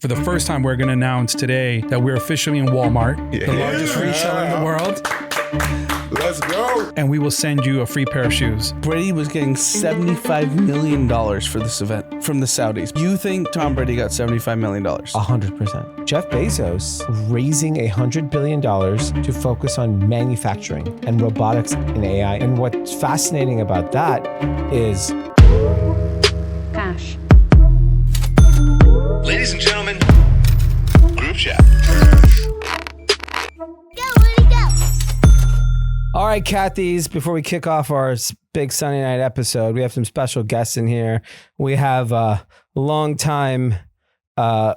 For the first time, we're going to announce today that we're officially in Walmart, the largest retailer in the world. Let's go. And we will send you a free pair of shoes. Brady was getting $75 million for this event from the Saudis. You think Tom Brady got $75 million? 100%. Jeff Bezos raising $100 billion to focus on manufacturing and robotics and AI. And what's fascinating about that is cash. Ladies and gentlemen, group chat. all right, Cathy's, before we kick off our big Sunday night episode, we have some special guests in here. We have a long-time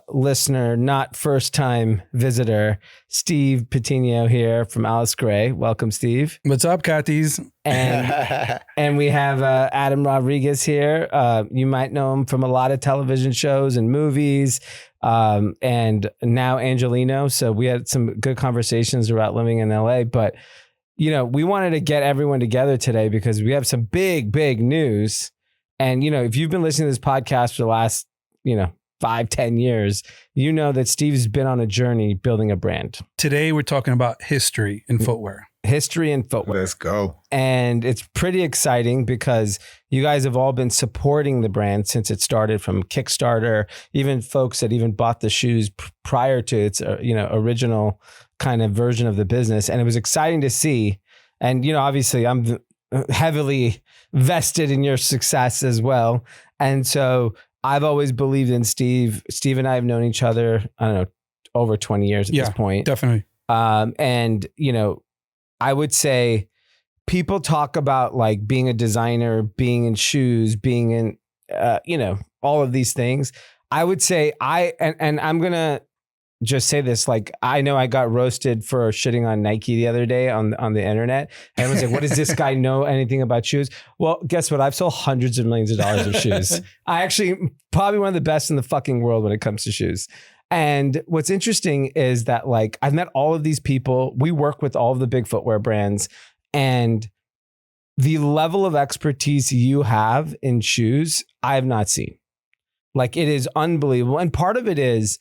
listener, not first-time visitor, Steve Pitino here from Alice Gray. Welcome, Steve. What's up, Cathy's? And we have Adam Rodriguez here. You might know him from a lot of television shows and movies, and now Angelino. So we had some good conversations about living in LA, but you know, we wanted to get everyone together today because we have some big news. And, you know, if you've been listening to this podcast for the last, 5-10 years, you know that Steve's been on a journey building a brand. Today, we're talking about history in footwear. History in footwear. Let's go. And it's pretty exciting because you guys have all been supporting the brand since it started from Kickstarter, even folks that even bought the shoes prior to its, original kind of version of the business. And it was exciting to see. And, obviously I'm heavily vested in your success as well. And so I've always believed in Steve. Steve and I have known each other, I don't know, over 20 years at this point. Definitely. And, I would say people talk about like being a designer, being in shoes, being in, all of these things. I would say and I'm going to just say this, like, I know I got roasted for shitting on Nike the other day on the internet. And I was like, what does this guy know anything about shoes? Well, guess what? I've sold hundreds of millions of dollars of shoes. I actually probably one of the best in the fucking world when it comes to shoes. And what's interesting is that like I've met all of these people. We work with all of the big footwear brands, and the level of expertise you have in shoes, I have not seen. Like, it is unbelievable. And part of it is,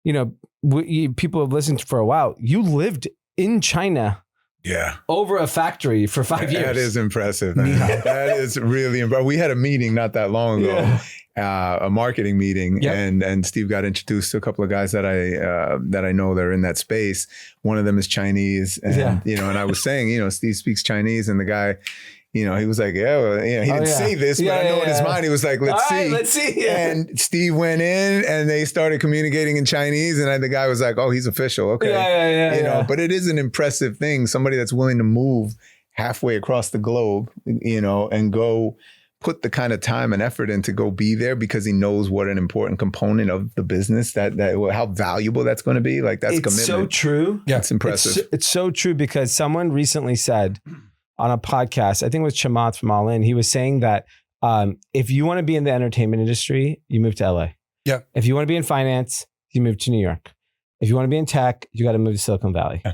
people have listened for a while. You lived in China. Yeah. Over a factory for 5 years. That is impressive, man. That is really impressive. We had a meeting not that long ago, a marketing meeting, and Steve got introduced to a couple of guys that I know that are in that space. One of them is Chinese, and and I was saying, Steve speaks Chinese, and the guy, he was like, he didn't say this, but I know in his mind, he was like, let's see. Yeah. And Steve went in and they started communicating in Chinese. And the guy was like, oh, he's official. Okay. But it is an impressive thing. Somebody that's willing to move halfway across the globe, and go put the kind of time and effort in to go be there because he knows what an important component of the business that how valuable that's going to be. Like, that's commitment. It's so true. Yeah, it's impressive. It's so true because someone recently said on a podcast, I think it was Chamath from All In, he was saying that if you want to be in the entertainment industry, you move to LA. Yeah. If you want to be in finance, you move to New York. If you want to be in tech, you got to move to Silicon Valley. Yeah.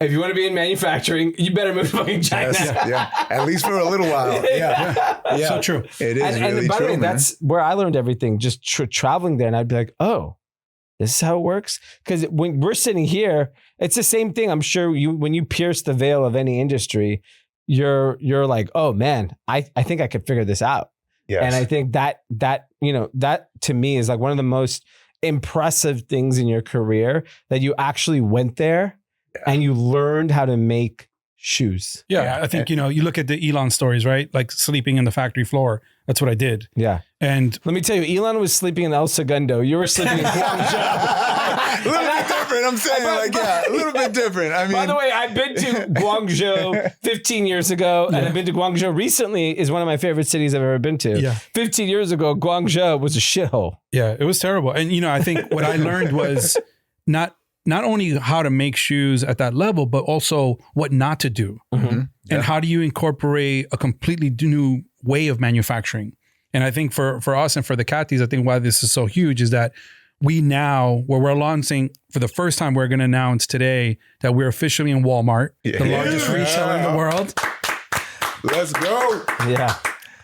If you want to be in manufacturing, you better move to fucking China. At least for a little while. Yeah. So true. It is really and by true, the way, man. that's where I learned everything, just traveling there. And I'd be like, oh, this is how it works? Because when we're sitting here, it's the same thing. I'm sure when you pierce the veil of any industry, you're like, oh man, I think I could figure this out. Yes. And I think that to me is like one of the most impressive things in your career, that you actually went there and you learned how to make shoes. Yeah. I think, you look at the Elon stories, right? Like sleeping in the factory floor. That's what I did. Yeah. And let me tell you, Elon was sleeping in El Segundo. You were sleeping in Guangzhou. A little bit different. I'm saying, a little bit different. I mean, by the way, I've been to Guangzhou 15 years ago, and I've been to Guangzhou recently. Is one of my favorite cities I've ever been to. Yeah. 15 years ago, Guangzhou was a shithole. Yeah, it was terrible. And I think what I learned was not only how to make shoes at that level, but also what not to do. Mm-hmm. And how do you incorporate a completely new way of manufacturing? And I think for us and for the Cathy's, I think why this is so huge is that we're launching for the first time, we're going to announce today that we're officially in Walmart, the largest retailer in the world. Let's go. Yeah.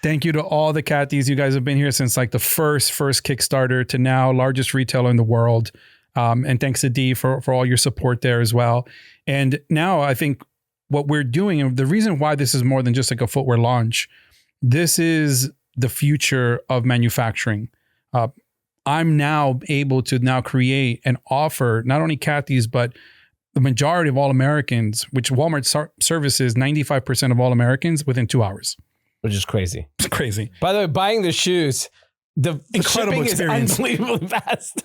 Thank you to all the Catties. You guys have been here since like the first Kickstarter to now largest retailer in the world. And thanks to Dee for all your support there as well. And now I think what we're doing, and the reason why this is more than just like a footwear launch, this is the future of manufacturing. I'm now able to now create and offer not only Catties, but the majority of all Americans, which Walmart services 95% of all Americans within 2 hours. Which is crazy. It's crazy. By the way, buying the shoes, the Incredible shipping experience. is unbelievably fast.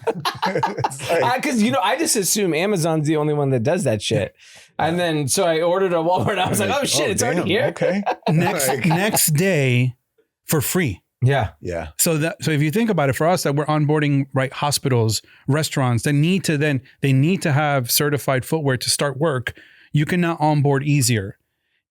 Because, I just assume Amazon's the only one that does that shit. And then, so I ordered a Walmart and I was like, oh shit, it's already here. Okay. Next day for free. Yeah. Yeah. So if you think about it, for us that we're onboarding hospitals, restaurants that need to have certified footwear to start work, you can now onboard easier.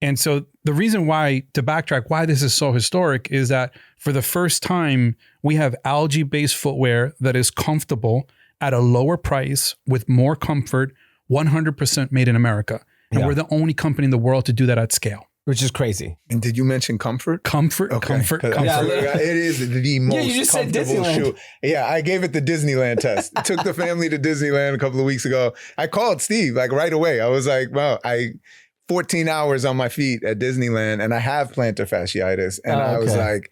And so the reason why, to backtrack, why this is so historic is that for the first time, we have algae-based footwear that is comfortable at a lower price with more comfort, 100% made in America. And we're the only company in the world to do that at scale. Which is crazy. And did you mention comfort? Comfort. Yeah, it is the most you just said comfortable Disneyland. shoe. Yeah, I gave it the Disneyland test. Took the family to Disneyland a couple of weeks ago. I called Steve like right away. I was like, well, 14 hours on my feet at Disneyland and I have plantar fasciitis. And I was like,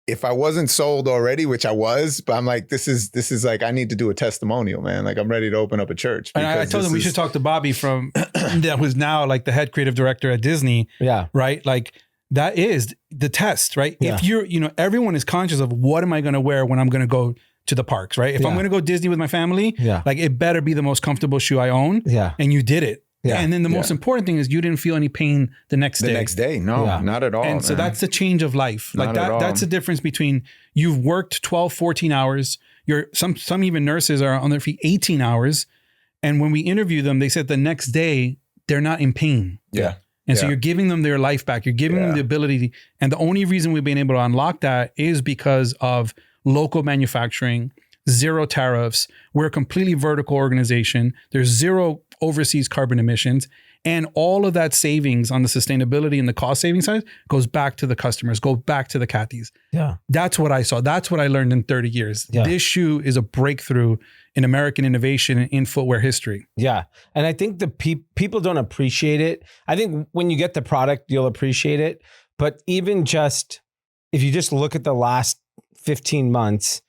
if I wasn't sold already, which I was, but I'm like, this is like, I need to do a testimonial, man. Like I'm ready to open up a church. And I told him we should talk to Bobby from that was now like the head creative director at Disney. Yeah. Right. Like that is the test, right? Yeah. If you're, everyone is conscious of what am I going to wear when I'm going to go to the parks, right? If I'm going to go Disney with my family, like it better be the most comfortable shoe I own. Yeah. And you did it. Yeah. And then the most important thing is you didn't feel any pain the next day. No, not at all. And so that's the change of life. Like that's the difference between you've worked 12, 14 hours. Some even nurses are on their feet 18 hours. And when we interview them, they said the next day they're not in pain. Yeah. And so you're giving them their life back. You're giving them the ability. And the only reason we've been able to unlock that is because of local manufacturing, zero tariffs. We're a completely vertical organization. There's zero overseas carbon emissions, and all of that savings on the sustainability and the cost saving side goes back to the customers, go back to the Catties. Yeah. That's what I saw. That's what I learned in 30 years. Yeah. This shoe is a breakthrough in American innovation in footwear history. Yeah. And I think the people don't appreciate it. I think when you get the product, you'll appreciate it. But even just, if you just look at the last 15 months,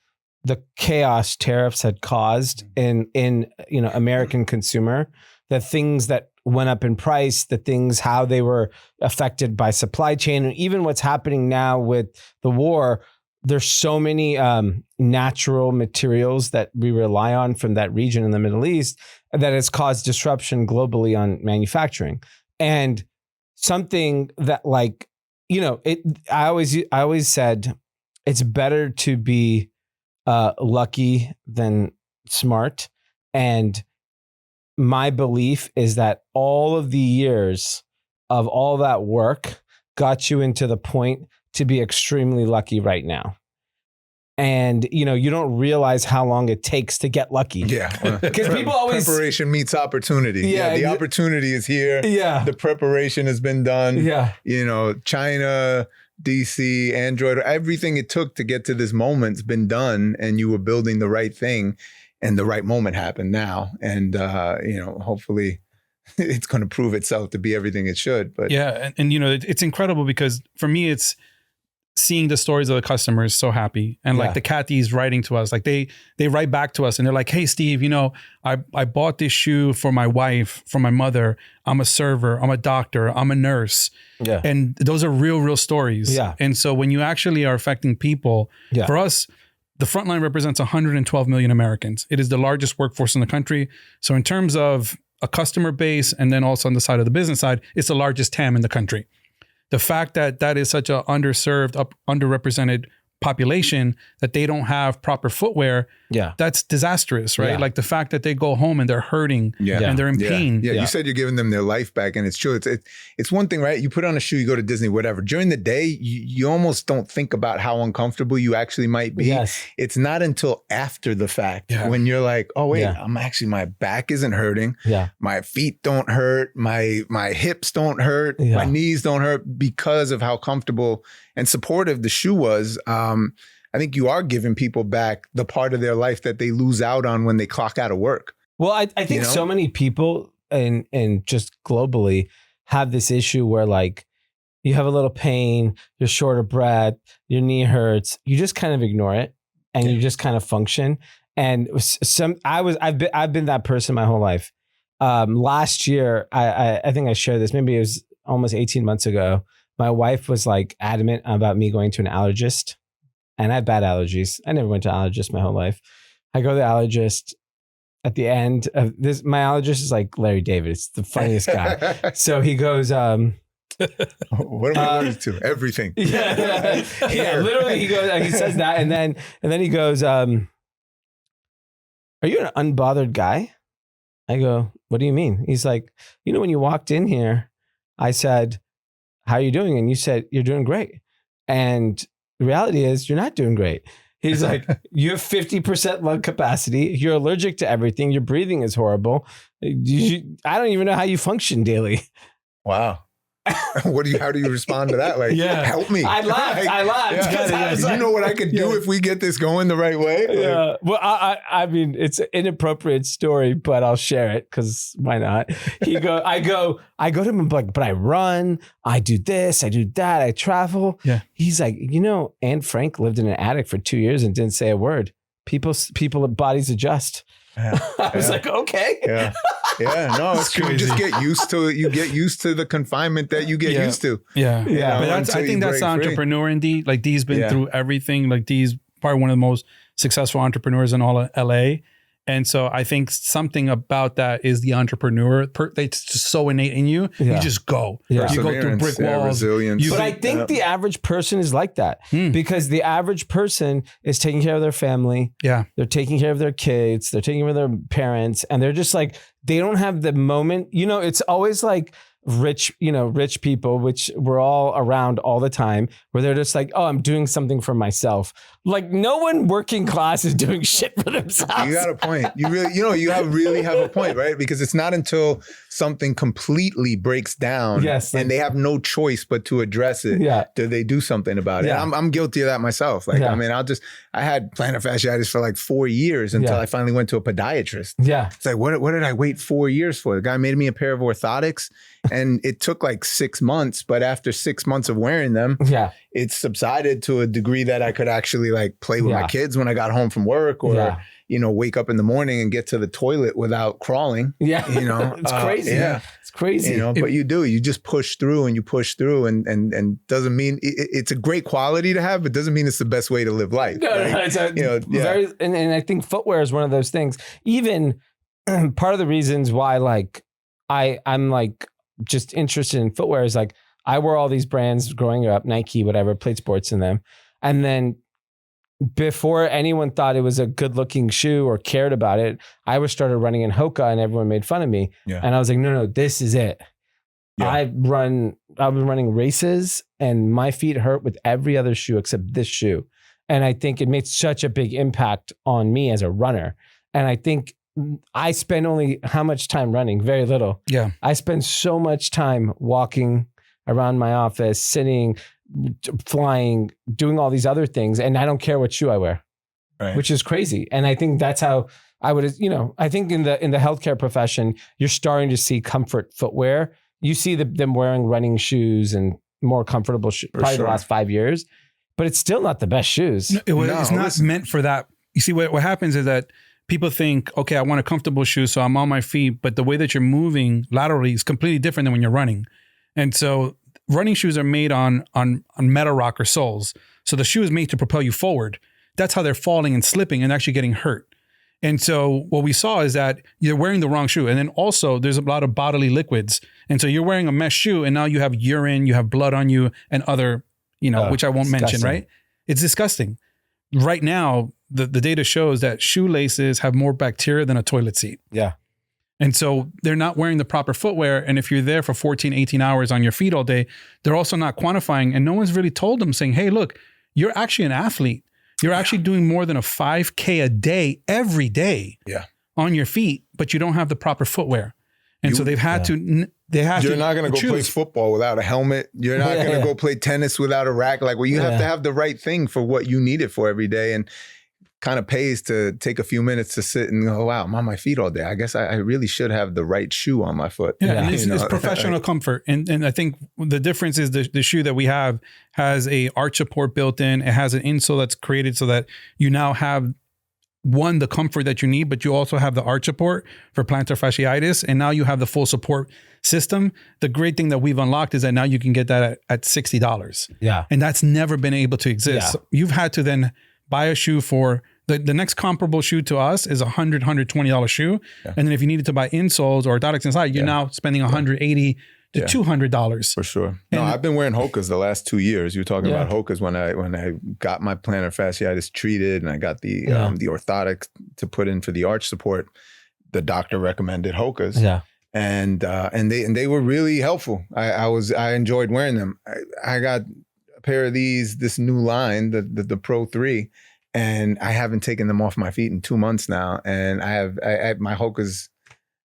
the chaos tariffs had caused in American consumer, the things that went up in price, the things, how they were affected by supply chain, and even what's happening now with the war, there's so many natural materials that we rely on from that region in the Middle East that has caused disruption globally on manufacturing. And something that I always said it's better to be lucky than smart. And my belief is that all of the years of all that work got you into the point to be extremely lucky right now. And, you don't realize how long it takes to get lucky. Yeah. Because people always... Preparation meets opportunity. Yeah. The opportunity is here. Yeah. The preparation has been done. Yeah. China, DC, Android, everything it took to get to this moment's been done, and you were building the right thing, and the right moment happened now. And, hopefully it's going to prove itself to be everything it should. But yeah. And it's incredible because for me, it's seeing the stories of the customers so happy, and like the Catties writing to us, like they write back to us and they're like, hey Steve, I bought this shoe for my wife, for my mother. I'm a server, I'm a doctor, I'm a nurse. Yeah. And those are real stories. Yeah. And so when you actually are affecting people, for us, the frontline represents 112 million Americans. It is the largest workforce in the country. So in terms of a customer base, and then also on the side of the business side, it's the largest TAM in the country. The fact that that is such a underserved, underrepresented population that they don't have proper footwear, Yeah. that's disastrous, right? Yeah. Like the fact that they go home and they're hurting and they're in pain. Yeah, you said you're giving them their life back, and it's true. It's one thing, right? You put on a shoe, you go to Disney, whatever. During the day, you almost don't think about how uncomfortable you actually might be. Yes. It's not until after the fact when you're like, oh wait, my back isn't hurting. Yeah. My feet don't hurt. My hips don't hurt. My knees don't hurt because of how comfortable and supportive the shoe was. I think you are giving people back the part of their life that they lose out on when they clock out of work. Well, I think so many people and just globally have this issue where like you have a little pain, you're short of breath, your knee hurts, you just kind of ignore it and you just kind of function. And I've been that person my whole life. Last year, I think I shared this, maybe it was almost 18 months ago. My wife was like adamant about me going to an allergist. And I have bad allergies. I never went to an allergist my whole life. I go to the allergist at the end of this. My allergist is like Larry David. It's the funniest guy. So he goes, what am I allergic to? Everything. Yeah, literally he goes, he says that. And then he goes, are you an unbothered guy? I go, what do you mean? He's like, when you walked in here, I said, how are you doing? And you said, you're doing great. And the reality is you're not doing great. He's like, you have 50% lung capacity. You're allergic to everything. Your breathing is horrible. I don't even know how you function daily. Wow. How do you respond to that? Like, help me. I laughed. Yeah. You know what I could do if we get this going the right way? Yeah. Well, I mean, it's an inappropriate story, but I'll share it because why not? I go to him and like, but I run, I do this, I do that, I travel. Yeah. He's like, Anne Frank lived in an attic for 2 years and didn't say a word. People's bodies adjust. Yeah. I was like, okay. Yeah. Yeah, no, it's true. You just get used to it. You get used to the confinement that you get used to. Yeah. But I think that's the entrepreneur in Dee. Like Dee's been through everything. Like Dee's probably one of the most successful entrepreneurs in all of LA. And so I think something about that is the entrepreneur. It's just so innate in you. Yeah. You just go. Yeah. You go through brick walls. Resilience. But I think the average person is like that because the average person is taking care of their family. Yeah. They're taking care of their kids. They're taking care of their parents. And they're just like, they don't have the moment. It's always like rich people, which we're all around all the time, where they're just like, oh, I'm doing something for myself. Like no one working class is doing shit for themselves. You got a point. You really, you really have a point, right? Because it's not until something completely breaks down and they have no choice but to address it. Yeah. Do they do something about it? Yeah. I'm guilty of that myself. Like, I mean, I had plantar fasciitis for like 4 years until I finally went to a podiatrist. Yeah. It's like, what did I wait 4 years for? The guy made me a pair of orthotics and it took like 6 months, but after 6 months of wearing them, it subsided to a degree that I could actually like play with my kids when I got home from work or, wake up in the morning and get to the toilet without crawling. Yeah. It's crazy. It's crazy. But you just push through and you push through and doesn't mean it's a great quality to have, but doesn't mean it's the best way to live life. No, right? It's and I think footwear is one of those things. Even part of the reasons why like I'm like just interested in footwear is like I wore all these brands growing up, Nike, whatever, played sports in them. And then before anyone thought it was a good looking shoe or cared about it, I started running in Hoka and everyone made fun of me. Yeah. And I was like, no, this is it. Yeah. I've been running races and my feet hurt with every other shoe except this shoe. And I think it made such a big impact on me as a runner. And I think I spend only how much time running? Very little. Yeah. I spend so much time walking around my office, sitting, flying, doing all these other things. And I don't care what shoe I wear, which is crazy. And I think that's how I would, I think in the healthcare profession, you're starting to see comfort footwear. You see them wearing running shoes and more comfortable shoes, probably the last 5 years, but it's still not the best shoes. It's not meant for that. You see, what happens is that people think, okay, I want a comfortable shoe, so I'm on my feet, but the way that you're moving laterally is completely different than when you're running. And so running shoes are made on metal rocker soles. So the shoe is made to propel you forward. That's how they're falling and slipping and actually getting hurt. And so what we saw is that you're wearing the wrong shoe. And then also there's a lot of bodily liquids. And so you're wearing a mesh shoe and now you have urine, you have blood on you and other, which I won't mention, right? It's disgusting. Right now, the data shows that shoelaces have more bacteria than a toilet seat. Yeah. And so they're not wearing the proper footwear. And if you're there for 14, 18 hours on your feet all day, they're also not quantifying. And no one's really told them saying, hey, look, you're actually an athlete. You're actually doing more than a 5K a day every day on your feet, but you don't have the proper footwear. And so they've had to, You're not going to go play football without a helmet. You're not going to go play tennis without a rack. Like, well, you have to have the right thing for what you need it for every day. And kind of pays to take a few minutes to sit and go, wow, I'm on my feet all day. I guess I really should have the right shoe on my foot. Yeah, and it's professional comfort. And I think the difference is the shoe that we have has a arch support built in. It has an insole that's created so that you now have the comfort that you need, but you also have the arch support for plantar fasciitis. And now you have the full support system. The great thing that we've unlocked is that now you can get that at $60. Yeah. And that's never been able to exist. Yeah. So you've had to then buy a shoe for the next comparable shoe to us is $120 shoe. Yeah. And then if you needed to buy insoles or orthotics inside, you're now spending $180 to $200. For sure. No, I've been wearing Hokas the last 2 years. You were talking about Hokas when I got my plantar fasciitis treated and I got the orthotics to put in for the arch support. The doctor recommended Hokas. Yeah. And they were really helpful. I enjoyed wearing them. I got a pair of this new line, the Pro 3. And I haven't taken them off my feet in 2 months now. And I my Hokas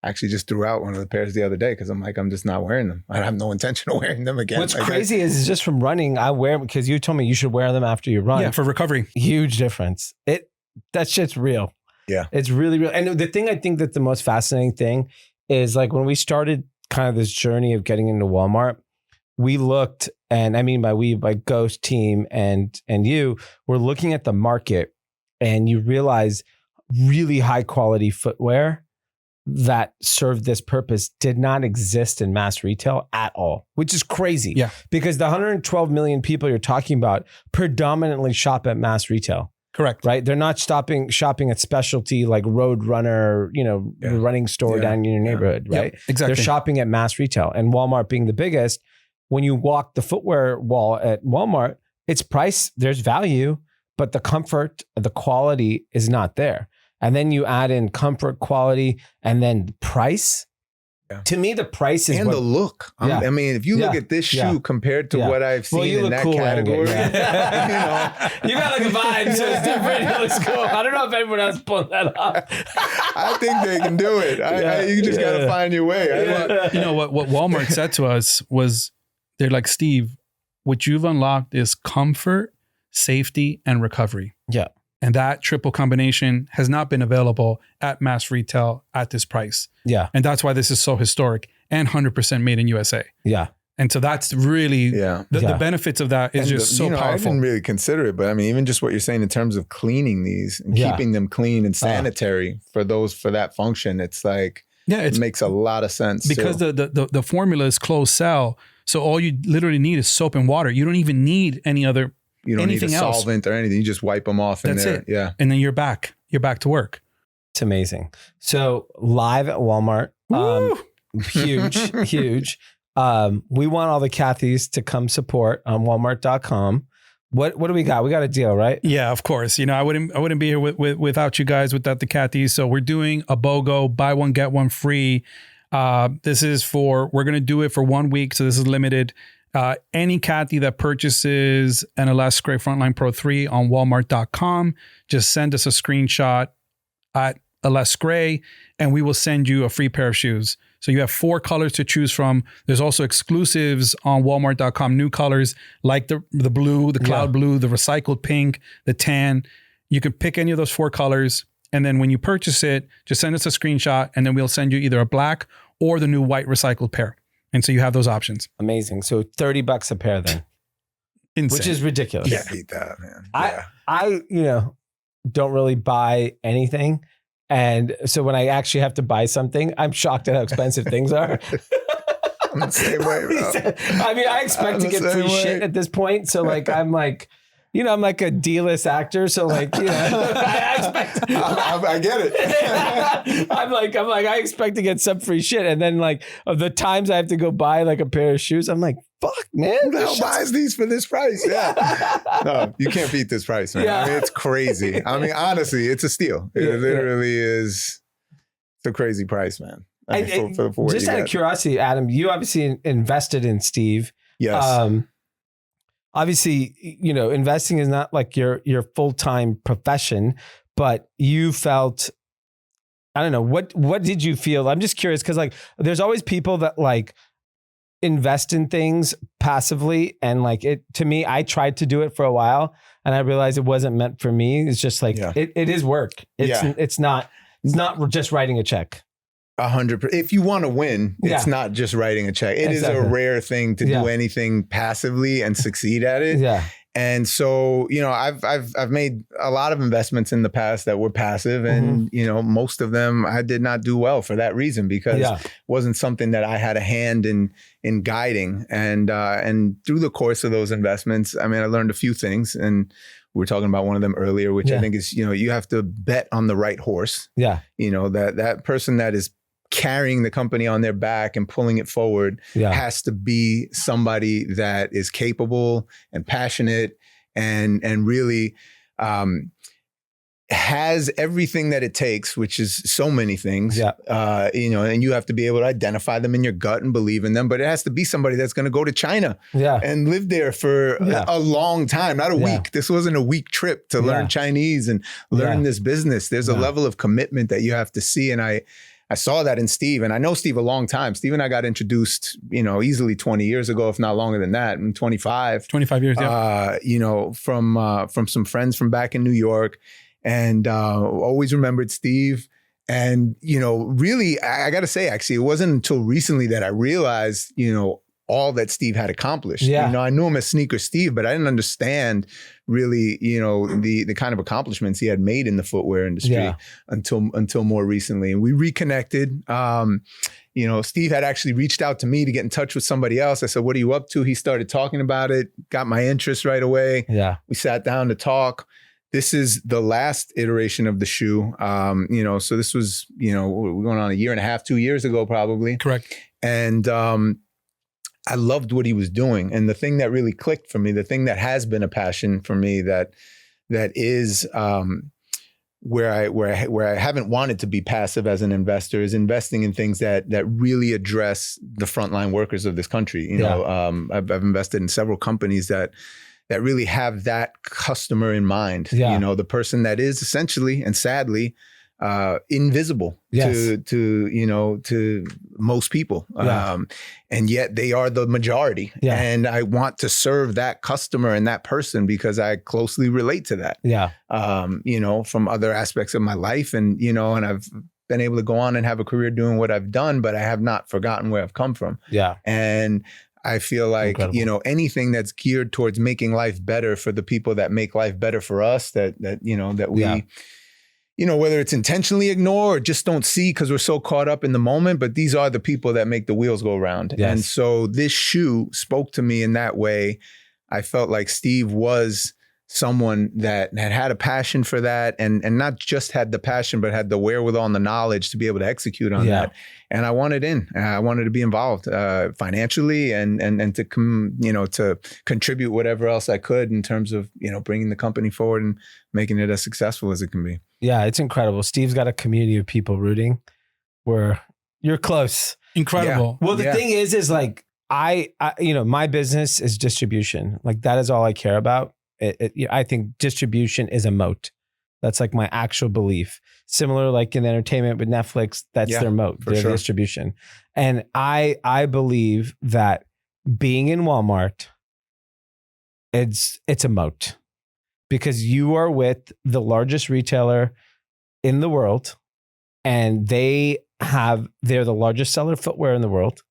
actually just threw out one of the pairs the other day because I'm just not wearing them. I have no intention of wearing them again. What's crazy is just from running, I wear them because you told me you should wear them after you run. Yeah, for recovery. Huge difference. That shit's real. Yeah. It's really real. And the thing I think that the most fascinating thing is like when we started kind of this journey of getting into Walmart, we looked, and I mean by Ghost team and you were looking at the market and you realize really high quality footwear that served this purpose did not exist in mass retail at all, which is crazy. Yeah. Because the 112 million people you're talking about predominantly shop at mass retail. Correct. Right? They're not shopping at specialty like Road Runner, the running store down in your neighborhood, right? Yep, exactly. They're shopping at mass retail. And Walmart being the biggest, when you walk the footwear wall at Walmart, it's price, there's value, but the comfort, the quality is not there. And then you add in comfort, quality, and then price. Yeah. To me, the price is the look. I mean, if you look at this shoe compared to what I've seen in that category, you got like a vibe, so it's different. It looks cool. I don't know if everyone else pulled that off. I think they can do it. You just got to find your way. You know what Walmart said to us was, they're like, Steve, what you've unlocked is comfort, safety, and recovery. Yeah. And that triple combination has not been available at mass retail at this price. Yeah. And that's why this is so historic and 100% made in USA. Yeah. And so that's really the benefits of that is just so powerful. I didn't really consider it, but I mean, even just what you're saying in terms of cleaning these and keeping them clean and sanitary for that function, it's like, it makes a lot of sense. Because the formula is closed cell. So all you literally need is soap and water. You don't even need any other You don't need a else. solvent or anything. You just wipe them off in there. Yeah. And then you're back. You're back to work. It's amazing. So live at Walmart. Huge. We want all the Cathys to come support on Walmart.com. What do we got? We got a deal, right? Yeah, of course. I wouldn't be here without you guys, without the Cathys. So we're doing a BOGO, buy one, get one free. This is we're going to do it for 1 week. So this is limited. Any Cathy that purchases an Elastigray Frontline Pro 3 on Walmart.com, just send us a screenshot at Elastigray and we will send you a free pair of shoes. So you have 4 colors to choose from. There's also exclusives on Walmart.com, new colors like the blue, the cloud blue, the recycled pink, the tan. You can pick any of those 4 colors. And then when you purchase it, just send us a screenshot and then we'll send you either a black or the new white recycled pair. And so you have those options. Amazing. So $30 a pair then. Insane. Which is ridiculous. Yeah, beat that, man. I don't really buy anything. And so when I actually have to buy something, I'm shocked at how expensive things are. I'm the same way, bro. I mean, I expect to get free shit at this point. So like, I'm like, I'm like a D-list actor. So like, I expect. I get it. I'm like, I expect to get some free shit. And then like of the times I have to go buy like a pair of shoes, I'm like, fuck, man? Who the hell buys these for this price? Yeah. No, you can't beat this price, man. Yeah. I mean, it's crazy. I mean, honestly, it's a steal. It literally is. It's a crazy price, man. I mean, for what just you out get. of curiosity, Adam, you obviously invested in Steve. Yes. Obviously, you know, investing is not like your full-time profession, but you felt, I don't know, what did you feel? I'm just curious because like there's always people that like invest in things passively, and like it, to me, I tried to do it for a while and I realized it wasn't meant for me. It's just like it is work. It's not just writing a check. 100%. If you want to win, it's not just writing a check. It is a rare thing to do anything passively and succeed at it. Yeah. And so, you know, I've made a lot of investments in the past that were passive, and you know, most of them I did not do well for that reason, because it wasn't something that I had a hand in guiding. And through the course of those investments, I mean, I learned a few things, and we were talking about one of them earlier, which I think is, you know, you have to bet on the right horse. Yeah. You know, that person that is carrying the company on their back and pulling it forward has to be somebody that is capable and passionate and really has everything that it takes, which is so many things, you know, and you have to be able to identify them in your gut and believe in them, but it has to be somebody that's going to go to China and live there for a long time, not a week. This wasn't a week trip to learn Chinese and learn this business. There's a level of commitment that you have to see. And I saw that in Steve, and I know Steve a long time. Steve and I got introduced, you know, easily 20 years ago, if not longer than that. I'm 25 years, you know, from some friends from back in New York, and always remembered Steve. And, you know, really, I got to say, actually, it wasn't until recently that I realized, you know, all that Steve had accomplished. You know, I knew him as Sneaker Steve, but I didn't understand really, you know, the kind of accomplishments he had made in the footwear industry until more recently. And we reconnected. You know, Steve had actually reached out to me to get in touch with somebody else. I said, "What are you up to?" He started talking about it, got my interest right away. Yeah. We sat down to talk. This is the last iteration of the shoe. You know, so this was, you know, we're going on a year and a half, 2 years ago, probably. Correct. And I loved what he was doing. And the thing that really clicked for me, the thing that has been a passion for me, that is where I haven't wanted to be passive as an investor, is investing in things that really address the frontline workers of this country. You know, I've invested in several companies that really have that customer in mind. You know, the person that is essentially and sadly invisible to you know, to most people. And yet they are the majority. And I want to serve that customer and that person because I closely relate to that. You know, from other aspects of my life, and, you know, and I've been able to go on and have a career doing what I've done, but I have not forgotten where I've come from. And I feel like, you know, anything that's geared towards making life better for the people that make life better for us, that you know, that we, you know, whether it's intentionally ignore or just don't see because we're so caught up in the moment, but these are the people that make the wheels go round. And so this shoe spoke to me in that way. I felt like Steve was someone that had a passion for that, and not just had the passion, but had the wherewithal and the knowledge to be able to execute on that. And I wanted in. I wanted to be involved financially and to you know, to contribute whatever else I could in terms of, you know, bringing the company forward and making it as successful as it can be. Yeah, it's incredible. Steve's got a community of people rooting where you're close. Incredible. Well, the thing is like I you know, my business is distribution. Like that is all I care about. I think distribution is a moat. That's like my actual belief. Similar like in entertainment with Netflix, that's their moat, their distribution. And I believe that being in Walmart, it's a moat because you are with the largest retailer in the world, and they're the largest seller of footwear in the world.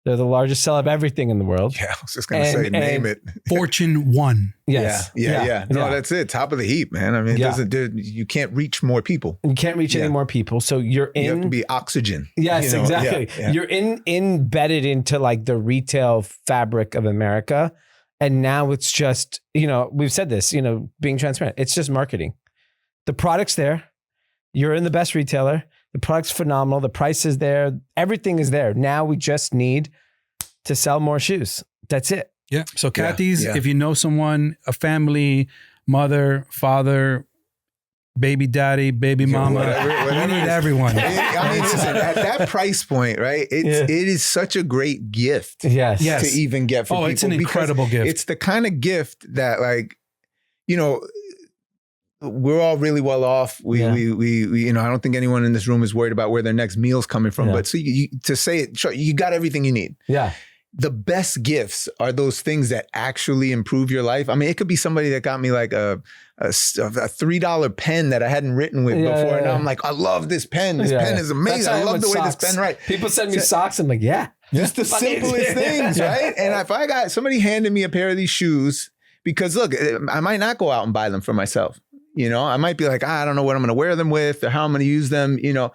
They're the largest seller of everything in the world. Yeah, I was just going to say, name it. Fortune 1. Yes. Yeah. No, that's it. Top of the heap, man. I mean, you can't reach more people. You can't reach any more people. So you have to be oxygen. Yes, you know? Exactly. You're embedded into like the retail fabric of America. And now it's just, you know, we've said this, you know, being transparent, it's just marketing. The product's there. You're in the best retailer. The product's phenomenal. The price is there. Everything is there. Now we just need to sell more shoes. That's it. Yeah. So Kathy's, yeah. if you know someone, a family, mother, father, baby daddy, baby mama, whatever you need everyone. I mean, listen, at that price point, right? It is such a great gift Yes. to even get for people. It's an because incredible gift. It's the kind of gift that, like, you know, we're all really well off. We you know, I don't think anyone in this room is worried about where their next meal's coming from. Yeah. But so to say it, sure, you got everything you need. Yeah. The best gifts are those things that actually improve your life. I mean, it could be somebody that got me like a $3 pen that I hadn't written with before. And now I'm like, I love this pen. This pen is amazing. I love the way this pen writes. People send me socks. I'm like, yeah. Just the simplest things, right? And if I got somebody handed me a pair of these shoes, because look, I might not go out and buy them for myself. You know, I might be like, I don't know what I'm going to wear them with or how I'm going to use them. You know,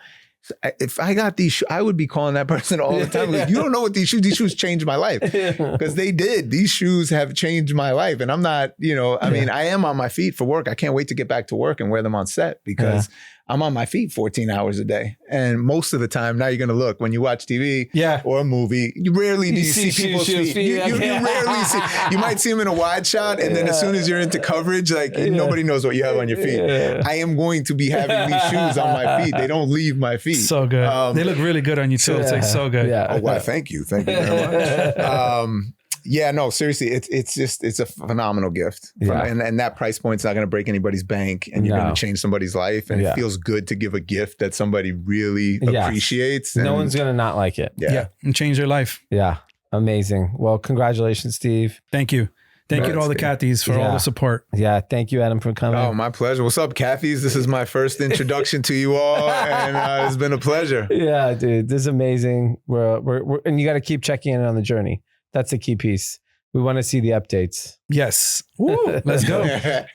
if I got these, I would be calling that person all the time. Like, you don't know what these shoes changed my life, because they did. These shoes have changed my life. And I'm not, you know, I mean, I am on my feet for work. I can't wait to get back to work and wear them on set, because I'm on my feet 14 hours a day. And most of the time, now you're going to look, when you watch TV or a movie, you rarely do you see people's feet. You rarely see. You might see them in a wide shot. And then as soon as you're into coverage, like nobody knows what you have on your feet. I am going to be having these shoes on my feet. They don't leave my feet. So good. They look really good on you too. It's like so good. Yeah. Oh, wow. Thank you. Thank you very much. Yeah, no, seriously, it's a phenomenal gift. Yeah. And that price point's not going to break anybody's bank, and you're going to change somebody's life. And it feels good to give a gift that somebody really appreciates. No one's going to not like it. Yeah. And change their life. Yeah. Amazing. Well, congratulations, Steve. Thank you. Thank you to all the Kathys for all the support. Yeah. Thank you, Adam, for coming. Oh, my pleasure. What's up, Kathys? This is my first introduction to you all, and it's been a pleasure. Yeah, dude, this is amazing. We're and you got to keep checking in on the journey. That's the key piece. We want to see the updates. Yes. Woo, let's go.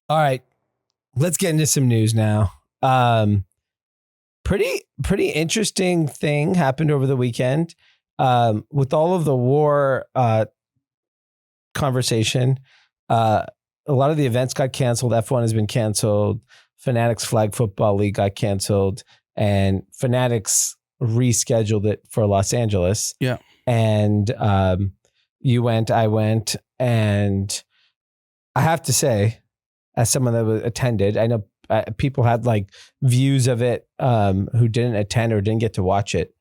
All right. Let's get into some news now. Pretty interesting thing happened over the weekend. With all of the war conversation, a lot of the events got canceled. F1 has been canceled. Fanatics Flag Football League got canceled, and Fanatics rescheduled it for Los Angeles. Yeah. And you went, I went, and I have to say, as someone that attended, I know people had like views of it who didn't attend or didn't get to watch it.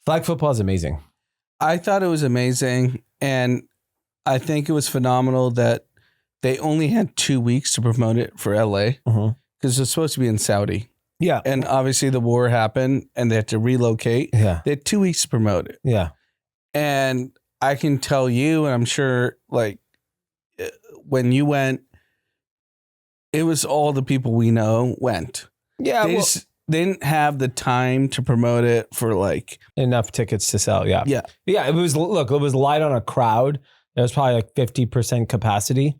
Flag football is amazing. I thought it was amazing, and I think it was phenomenal that they only had 2 weeks to promote it for LA, because it's supposed to be in Saudi. Yeah. And obviously the war happened and they had to relocate. Yeah. They had 2 weeks to promote it. Yeah. And I can tell you, and I'm sure, like, when you went, it was all the people we know went. Yeah. They didn't have the time to promote it for like enough tickets to sell. Yeah. Yeah. Yeah. It was light on a crowd. It was probably like 50% capacity.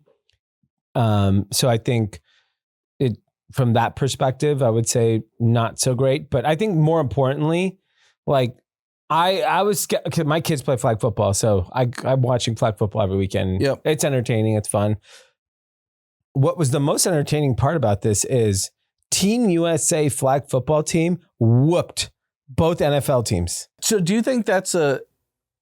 So I think from that perspective, I would say not so great. But I think more importantly, like I was, cause my kids play flag football. So I'm watching flag football every weekend. Yep. It's entertaining. It's fun. What was the most entertaining part about this is Team USA flag football team whooped both NFL teams. So do you think it's a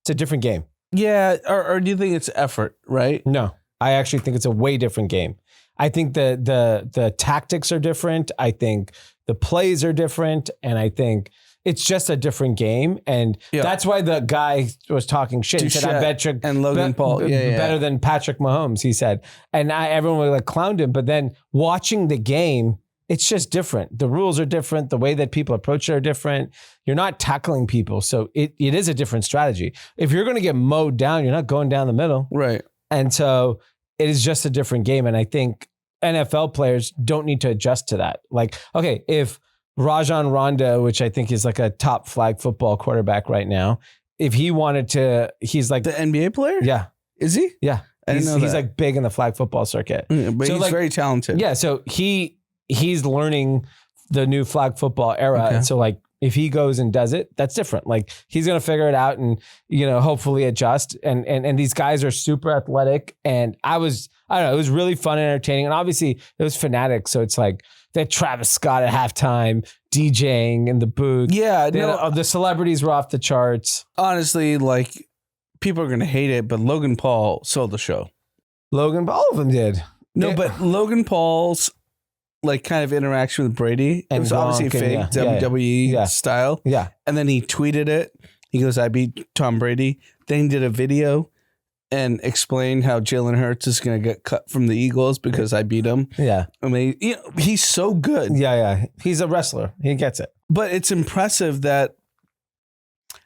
different game? Yeah. Or do you think it's effort, right? No, I actually think it's a way different game. I think the tactics are different. I think the plays are different. And I think it's just a different game. And that's why the guy was talking shit. He said, I bet you and Logan Paul better than Patrick Mahomes, he said. And everyone would like clowned him. But then watching the game, it's just different. The rules are different. The way that people approach it are different. You're not tackling people. So it is a different strategy. If you're going to get mowed down, you're not going down the middle. Right. And so it is just a different game. And I think NFL players don't need to adjust to that. Like, okay, if Rajon Rondo, which I think is like a top flag football quarterback right now, if he wanted to, he's like the NBA player? Yeah. Is he? Yeah. I didn't know that. He's like big in the flag football circuit. But so he's like, very talented. Yeah. So he's learning the new flag football era. Okay. And so like, if he goes and does it, that's different. Like he's going to figure it out and, hopefully adjust. And these guys are super athletic. And I don't know, it was really fun and entertaining. And obviously it was Fanatics. So it's like they had Travis Scott at halftime, DJing in the booth. Yeah. The celebrities were off the charts. Honestly, like people are going to hate it, but Logan Paul sold the show. Logan, all of them did. No, but Logan Paul's like kind of interaction with Brady, it was obviously fake WWE style. Yeah. And then he tweeted it. He goes, I beat Tom Brady. Then he did a video and explained how Jalen Hurts is going to get cut from the Eagles because I beat him. Yeah. I mean, you know, he's so good. Yeah. He's a wrestler. He gets it. But it's impressive that,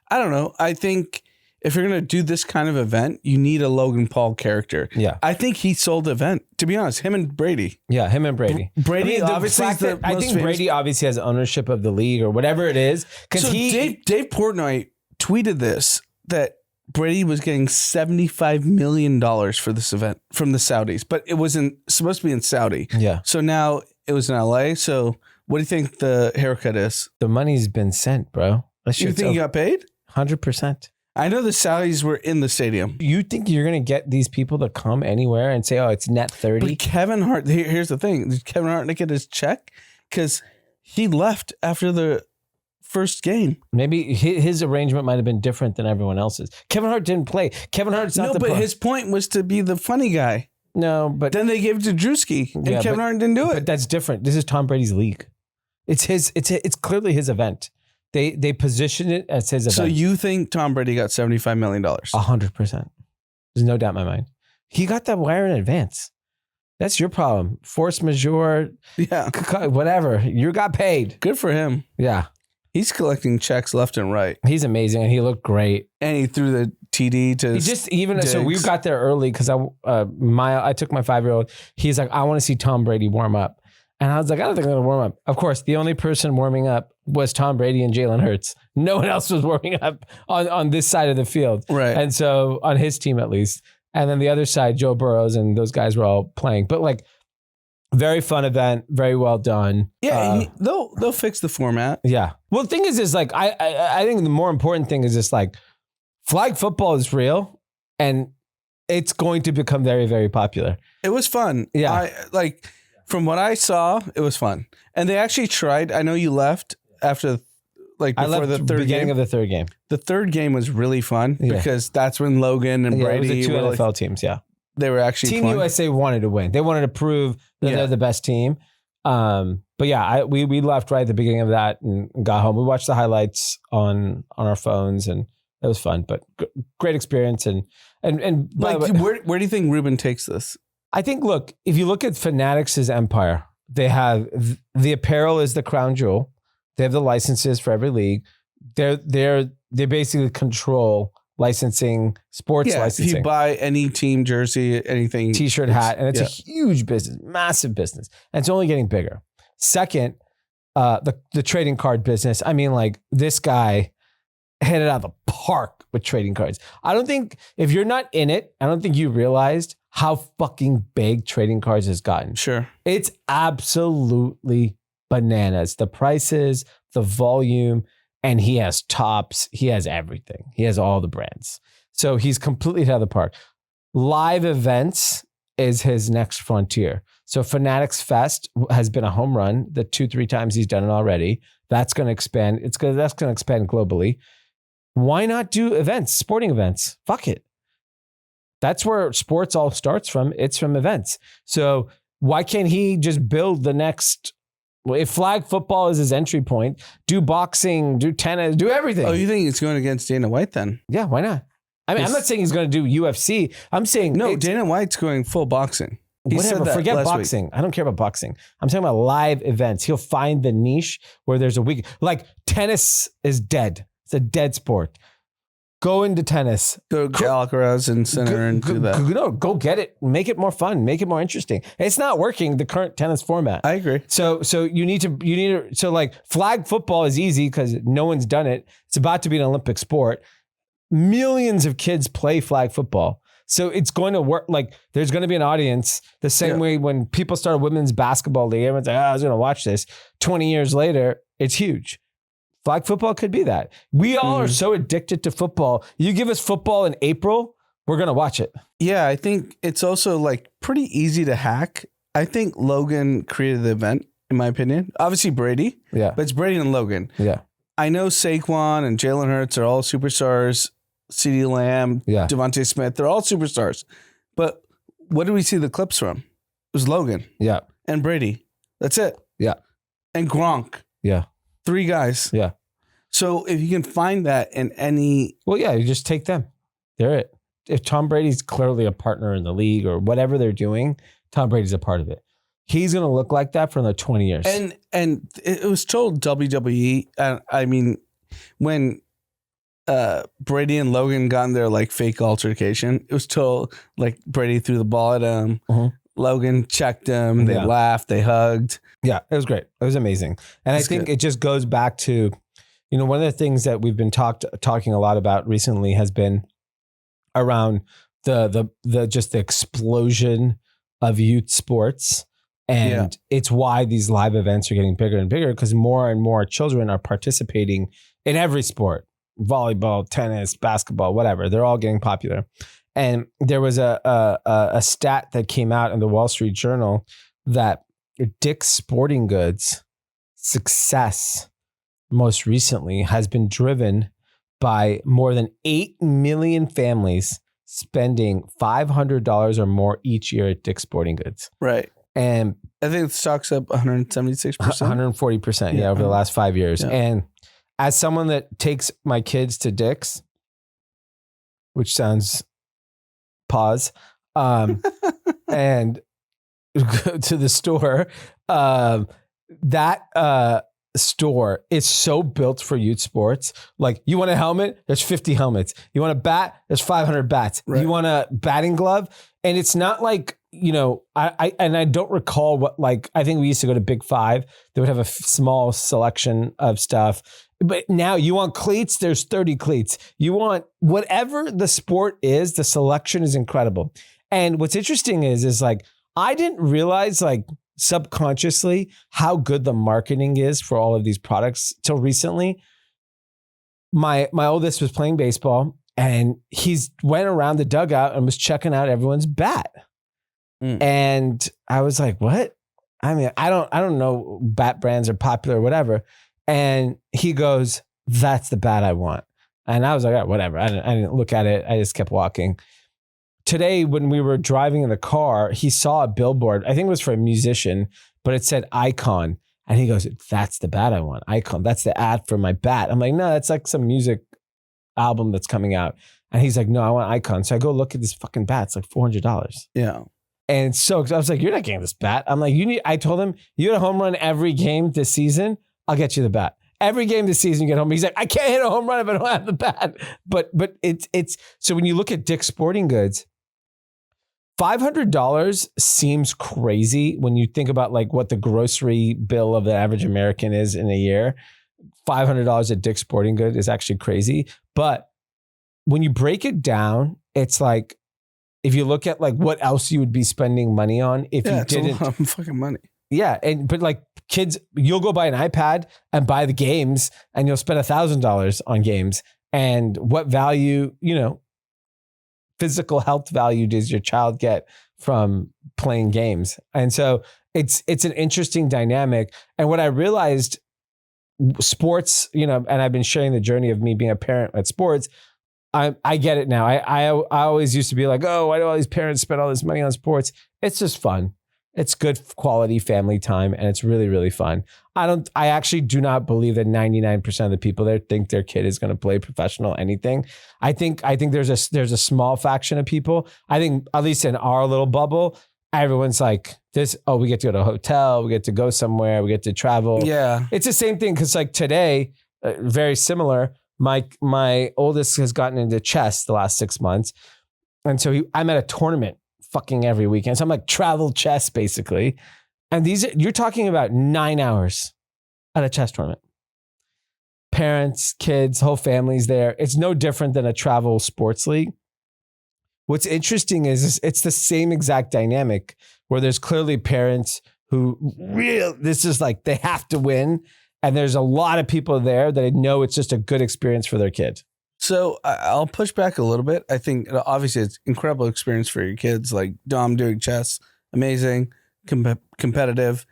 I don't know, I think if you're going to do this kind of event, you need a Logan Paul character. Yeah. I think he sold the event, to be honest, him and Brady. Yeah, him and Brady. Brady, obviously, I think Brady obviously has ownership of the league or whatever it is. So Dave Portnoy tweeted this, that Brady was getting $75 million for this event from the Saudis, but it wasn't supposed to be in Saudi. Yeah. So now it was in LA. So what do you think the haircut is? The money's been sent, bro. You think you got paid? 100%. I know the Saudis were in the stadium. You think you're going to get these people to come anywhere and say, oh, it's net 30? But Kevin Hart, here's the thing. Did Kevin Hart not get his check? Because he left after the first game. Maybe his arrangement might have been different than everyone else's. Kevin Hart didn't play. Kevin Hart's not the... No, but his point was to be the funny guy. No, but... Then they gave it to Drewski, and Kevin Hart didn't do it. But that's different. This is Tom Brady's league. It's clearly his event. They position it as his event. So you think Tom Brady got $75 million? 100%. There's no doubt in my mind. He got that wire in advance. That's your problem. Force majeure. Yeah. Whatever. You got paid. Good for him. Yeah. He's collecting checks left and right. He's amazing, and he looked great. And he threw the TD to Diggs. So we got there early because I took my 5-year-old. He's like, I want to see Tom Brady warm up. And I was like, I don't think I'm going to warm up. Of course, the only person warming up was Tom Brady and Jalen Hurts. No one else was warming up on this side of the field. Right. And so on his team, at least. And then the other side, Joe Burrows and those guys were all playing. But like, very fun event, very well done. Yeah, they'll fix the format. Yeah. Well, the thing is like, I think the more important thing is just like, flag football is real and it's going to become very, very popular. It was fun. Yeah. From what I saw, it was fun. And they actually tried. I know you left after, before the third beginning game. of the third game. The third game was really fun because that's when Logan and Brady it was the two were NFL teams, they were actually Team playing. USA wanted to win. They wanted to prove that they're the best team. But yeah, we left right at the beginning of that and got home. We watched the highlights on our phones and it was fun, but great experience. And where do you think Ruben takes this? I think, look, if you look at Fanatics' empire, they have the apparel is the crown jewel. They have the licenses for every league. They basically control licensing, sports licensing. If you buy any team jersey, anything, T-shirt, hat, and it's a huge business, massive business, and it's only getting bigger. Second, the trading card business. I mean, like this guy hit it out of the park with trading cards. I don't think if you're not in it, I don't think you realized how fucking big trading cards has gotten. Sure. It's absolutely bananas. The prices, the volume, and he has tops. He has everything. He has all the brands. So he's completely out of the park. Live events is his next frontier. So Fanatics Fest has been a home run. The 2-3 times he's done it already. That's going to expand. That's going to expand globally. Why not do events, sporting events? Fuck it. That's where sports all starts from. It's from events. So why can't he just build the next? Well, if flag football is his entry point, do boxing, do tennis, do everything. Oh, you think it's going against Dana White then? Yeah, why not? I mean, I'm not saying he's going to do UFC. I'm saying no. Dana White's going full boxing. Whatever. Forget boxing. I don't care about boxing. I'm talking about live events. He'll find the niche where there's a week. Like tennis is dead. It's a dead sport. Go into tennis. Go to Alcaraz and Center and do that. No, go get it. Make it more fun. Make it more interesting. It's not working, the current tennis format. I agree. So you need to, so like flag football is easy because no one's done it. It's about to be an Olympic sport. Millions of kids play flag football. So it's going to work. Like there's going to be an audience the same way when people started women's basketball league. Everyone's like, I was going to watch this. 20 years later, it's huge. Flag football could be that. We all are so addicted to football. You give us football in April, we're going to watch it. Yeah, I think it's also like pretty easy to hack. I think Logan created the event, in my opinion. Obviously Brady. Yeah. But it's Brady and Logan. Yeah. I know Saquon and Jalen Hurts are all superstars CeeDee Lamb, Yeah. Devontae Smith. They're all superstars. But what did we see the clips from? It was Logan Yeah. and Brady. That's it. Yeah. And Gronk. Yeah. 3 guys. Yeah. So if you can find that in any... Well, yeah, you just take them. They're it. If Tom Brady's clearly a partner in the league or whatever they're doing, Tom Brady's a part of it. He's going to look like that for another 20 years. And it was told WWE. I mean, when Brady and Logan got in their like fake altercation, it was told like Brady threw the ball at him. Mhm. Logan checked him. They laughed. They hugged. Yeah, it was great. It was amazing. And I think it just goes back to, one of the things that we've been talking a lot about recently has been around the just the explosion of youth sports. And it's why these live events are getting bigger and bigger, because more and more children are participating in every sport, volleyball, tennis, basketball, whatever. They're all getting popular. And there was a stat that came out in the Wall Street Journal that Dick's Sporting Goods success most recently has been driven by more than 8 million families spending $500 or more each year at Dick's Sporting Goods. Right. And I think the stock's up 176%. 140%, over the last 5 years. Yeah. And as someone that takes my kids to Dick's, which sounds pause, and go to the store, that store is so built for youth sports. Like, you want a helmet? There's 50 helmets. You want a bat? There's 500 bats. Right. You want a batting glove? And it's not like, I don't recall what, like, I think we used to go to Big Five. They would have a small selection of stuff. But now you want cleats, there's 30 cleats. You want whatever the sport is, the selection is incredible. And what's interesting is like, I didn't realize, like, subconsciously how good the marketing is for all of these products till recently. My oldest was playing baseball, and he's went around the dugout and was checking out everyone's bat. And I was like, what? I mean, I don't know, bat brands are popular or whatever. And he goes, that's the bat I want. And I was like, whatever. I didn't look at it. I just kept walking. Today, when we were driving in the car, he saw a billboard. I think it was for a musician, but it said Icon. And he goes, that's the bat I want. Icon. That's the ad for my bat. I'm like, no, that's like some music album that's coming out. And he's like, no, I want Icon. So I go look at this fucking bat. It's like $400. Yeah. And so I was like, you're not getting this bat. I'm like, I told him, you hit a home run every game this season, I'll get you the bat. Every game this season, you get home. He's like, I can't hit a home run if I don't have the bat. But it's so when you look at Dick's Sporting Goods, $500 seems crazy when you think about like what the grocery bill of the average American is in a year. $500 at Dick's Sporting Goods is actually crazy. But when you break it down, it's like, if you look at like what else you would be spending money on if you didn't. It's a lot of fucking money. Yeah. But like kids, you'll go buy an iPad and buy the games and you'll spend $1,000 on games. And what value, physical health value does your child get from playing games? And so it's an interesting dynamic. And what I realized, sports, and I've been sharing the journey of me being a parent at sports. I get it now. I always used to be like, oh, why do all these parents spend all this money on sports? It's just fun. It's good quality family time, and it's really, really fun. I actually do not believe that 99% of the people there think their kid is going to play professional anything. I think there's a small faction of people. I think, at least in our little bubble, everyone's like this. Oh, we get to go to a hotel. We get to go somewhere. We get to travel. Yeah. It's the same thing. Cause like today, very similar. My oldest has gotten into chess the last 6 months. And so I'm at a tournament fucking every weekend. So I'm like travel chess basically. And you're talking about 9 hours at a chess tournament. Parents, kids, whole families there. It's no different than a travel sports league. What's interesting is it's the same exact dynamic where there's clearly parents who this is like, they have to win. And there's a lot of people there that know it's just a good experience for their kid. So I'll push back a little bit. I think obviously it's incredible experience for your kids. Like Dom doing chess, amazing, competitive.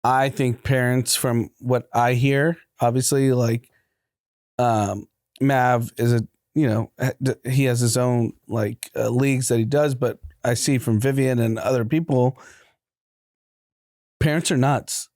I think parents, from what I hear, obviously like Mav is a he has his own like leagues that he does, but I see from Vivian and other people, parents are nuts,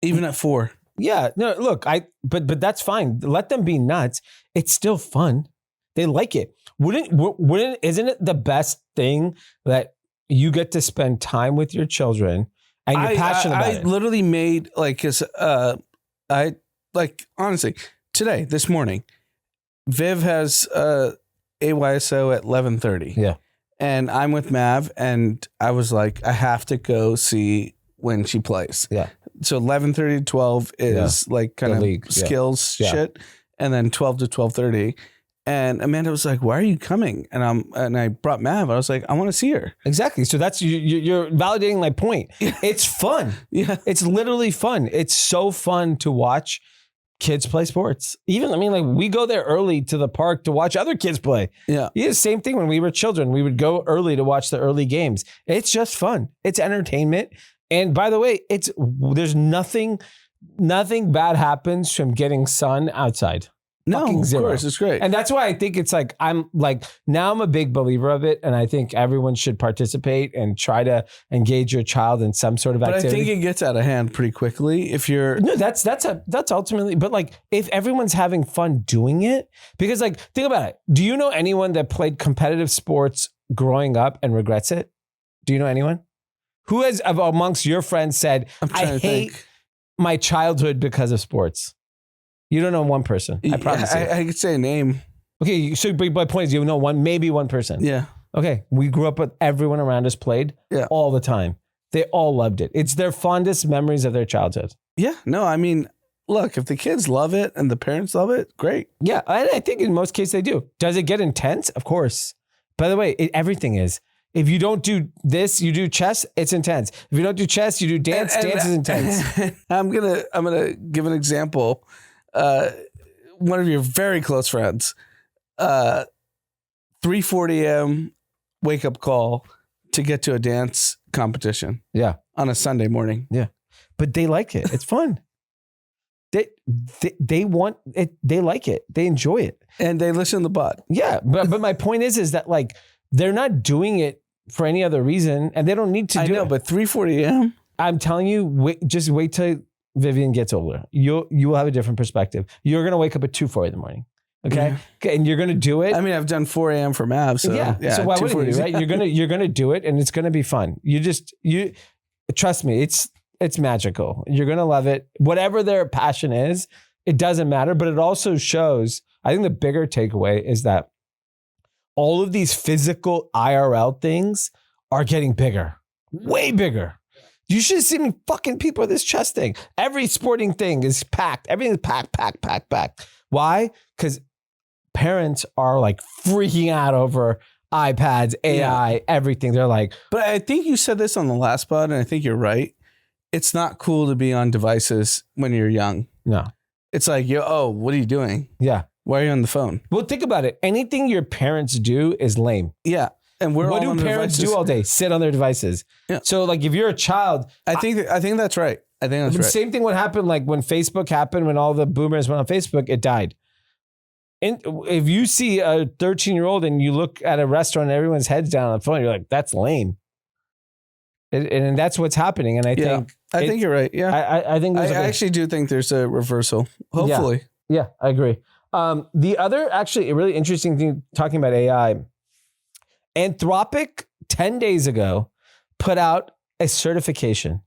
even at 4. Yeah, no, look, but that's fine. Let them be nuts. It's still fun. They like it. Isn't it the best thing that you get to spend time with your children and you're passionate about it? I literally made honestly, this morning, Viv has AYSO at 11:30. Yeah. And I'm with Mav, and I was like, I have to go see when she plays. Yeah. So 11:30 to 12 is like kind of league. skills shit, and then 12 to 12:30. And Amanda was like, "Why are you coming?" And I brought Mav. I was like, "I want to see her." Exactly. So that's you're validating my point. It's fun. Yeah. It's literally fun. It's so fun to watch kids play sports. Even we go there early to the park to watch other kids play. Yeah. The same thing when we were children. We would go early to watch the early games. It's just fun. It's entertainment. And by the way, there's nothing bad happens from getting sun outside. No, Fucking of zero. course, it's great. And that's why I think it's like, now I'm a big believer of it. And I think everyone should participate and try to engage your child in some sort of activity. But I think it gets out of hand pretty quickly if you're. No, that's ultimately, but like if everyone's having fun doing it, because like, think about it. Do you know anyone that played competitive sports growing up and regrets it? Do you know anyone? Who has amongst your friends said, I hate my childhood because of sports? You don't know one person. I promise you. I could say a name. Okay, so my point is you know maybe one person. Yeah. Okay, we grew up with everyone around us played all the time. They all loved it. It's their fondest memories of their childhood. Yeah. No, I mean, look, if the kids love it and the parents love it, great. Yeah, I think in most cases they do. Does it get intense? Of course. By the way, everything is. If you don't do this, you do chess, it's intense. If you don't do chess, you do dance, dance is intense. I'm gonna give an example. One of your very close friends, 3:40 a.m. wake up call to get to a dance competition. Yeah. On a Sunday morning. Yeah. But they like it. It's fun. They want it. They like it. They enjoy it. And they listen to the pod. Yeah. But my point is that like, they're not doing it for any other reason and they don't need to do it. I know, but 3:40 a.m. I'm telling you, just wait till Vivian gets older. You will have a different perspective. You're going to wake up at 2:40 in the morning. Okay. And you're going to do it. I mean, I've done 4 a.m. for Mav. So yeah. So why wouldn't you, right? You're going to do it and it's going to be fun. You trust me. It's magical. You're going to love it. Whatever their passion is, it doesn't matter, but it also shows, I think the bigger takeaway is that all of these physical IRL things are getting bigger, way bigger. You should have seen me fucking people at this chess thing. Every sporting thing is packed. Everything's packed. Why? Because parents are like freaking out over iPads, AI, everything. They're like, but I think you said this on the last pod, and I think you're right. It's not cool to be on devices when you're young. No. It's like, what are you doing? Yeah. Why are you on the phone? Well, think about it. Anything your parents do is lame. Yeah. And what do parents do all day? Sit on their devices. Yeah. So like if you're a child, I think that's right. I think that's right. Same thing would happen like when Facebook happened, when all the boomers went on Facebook, it died. And if you see a 13-year-old and you look at a restaurant and everyone's heads down on the phone, you're like, that's lame. And that's what's happening. And I think you're right. Yeah. I think I actually do think there's a reversal. Hopefully. Yeah, I agree. The other actually a really interesting thing talking about AI, Anthropic 10 days ago put out a certification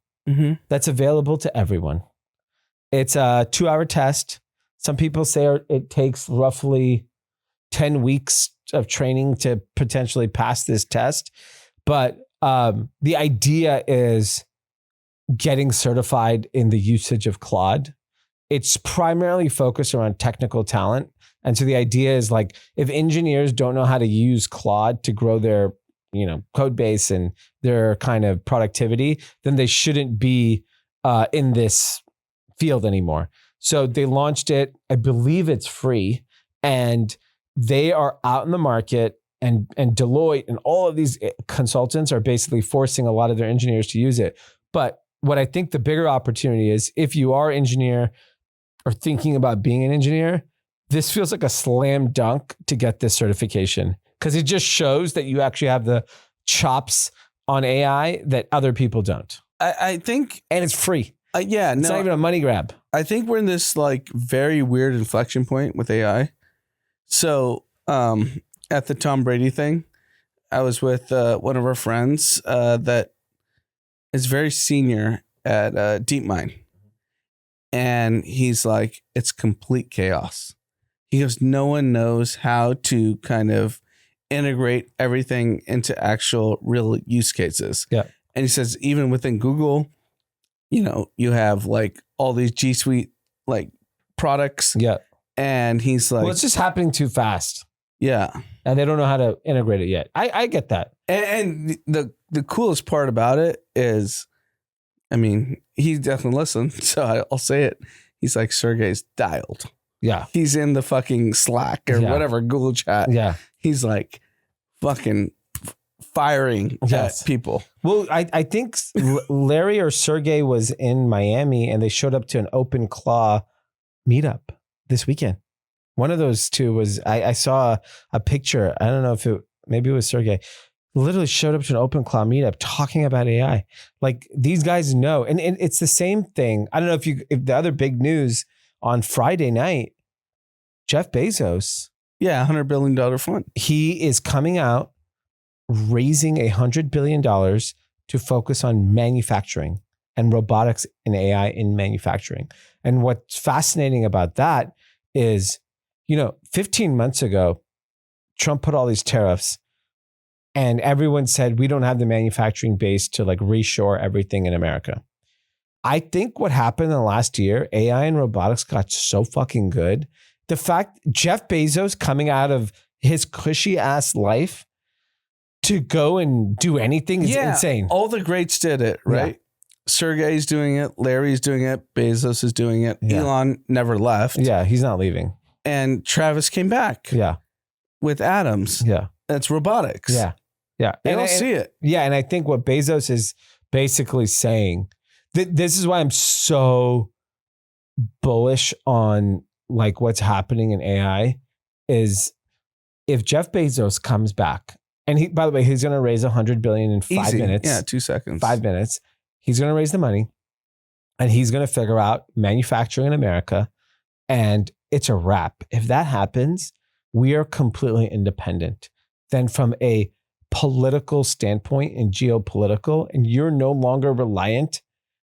that's available to everyone. It's a 2-hour test. Some people say it takes roughly 10 weeks of training to potentially pass this test. But the idea is getting certified in the usage of Claude. It's primarily focused around technical talent. And so the idea is like, if engineers don't know how to use Claude to grow their, code base and their kind of productivity, then they shouldn't be in this field anymore. So they launched it. I believe it's free, and they are out in the market, and Deloitte and all of these consultants are basically forcing a lot of their engineers to use it. But what I think the bigger opportunity is, if you are an engineer or thinking about being an engineer, this feels like a slam dunk to get this certification because it just shows that you actually have the chops on AI that other people don't. I think, and it's free. Yeah, It's not even a money grab. I think we're in this like very weird inflection point with AI. So at the Tom Brady thing, I was with one of our friends that is very senior at DeepMind. And he's like, it's complete chaos. He goes, no one knows how to kind of integrate everything into actual real use cases. Yeah. And he says, even within Google, you know, you have like all these G Suite like products. Yeah. And he's like, Well, it's just happening too fast. yeah. And they don't know how to integrate it yet. I get that. And the coolest part about it is, I mean, he definitely listened, so I'll say it. He's like, Sergey's dialed. Yeah. He's in the fucking Slack or whatever, Google chat. Yeah. He's like fucking firing at people. Well, I think Larry or Sergey was in Miami and they showed up to an open claw meetup this weekend. One of those two was, I saw a picture. I don't know if maybe it was Sergey. Literally showed up to an open claw meetup talking about AI. Like these guys know. And it's the same thing. I don't know if the other big news on Friday night, Jeff Bezos. Yeah, $100 billion fund. He is coming out raising $100 billion to focus on manufacturing and robotics and AI in manufacturing. And what's fascinating about that is, 15 months ago, Trump put all these tariffs and everyone said, we don't have the manufacturing base to like reshore everything in America. I think what happened in the last year, AI and robotics got so fucking good. The fact Jeff Bezos coming out of his cushy ass life to go and do anything is insane. All the greats did it, right? Yeah. Sergey's doing it. Larry's doing it. Bezos is doing it. Yeah. Elon never left. Yeah, he's not leaving. And Travis came back. Yeah. With Adams. Yeah. That's robotics. Yeah. Yeah. They don't see it. Yeah. And I think what Bezos is basically saying, this is why I'm so bullish on like what's happening in AI is if Jeff Bezos comes back, and he, by the way, he's going to raise $100 billion in 5 minutes. Yeah, 2 seconds. 5 minutes. He's going to raise the money and he's going to figure out manufacturing in America and it's a wrap. If that happens, we are completely independent. Then from a political standpoint and geopolitical, and you're no longer reliant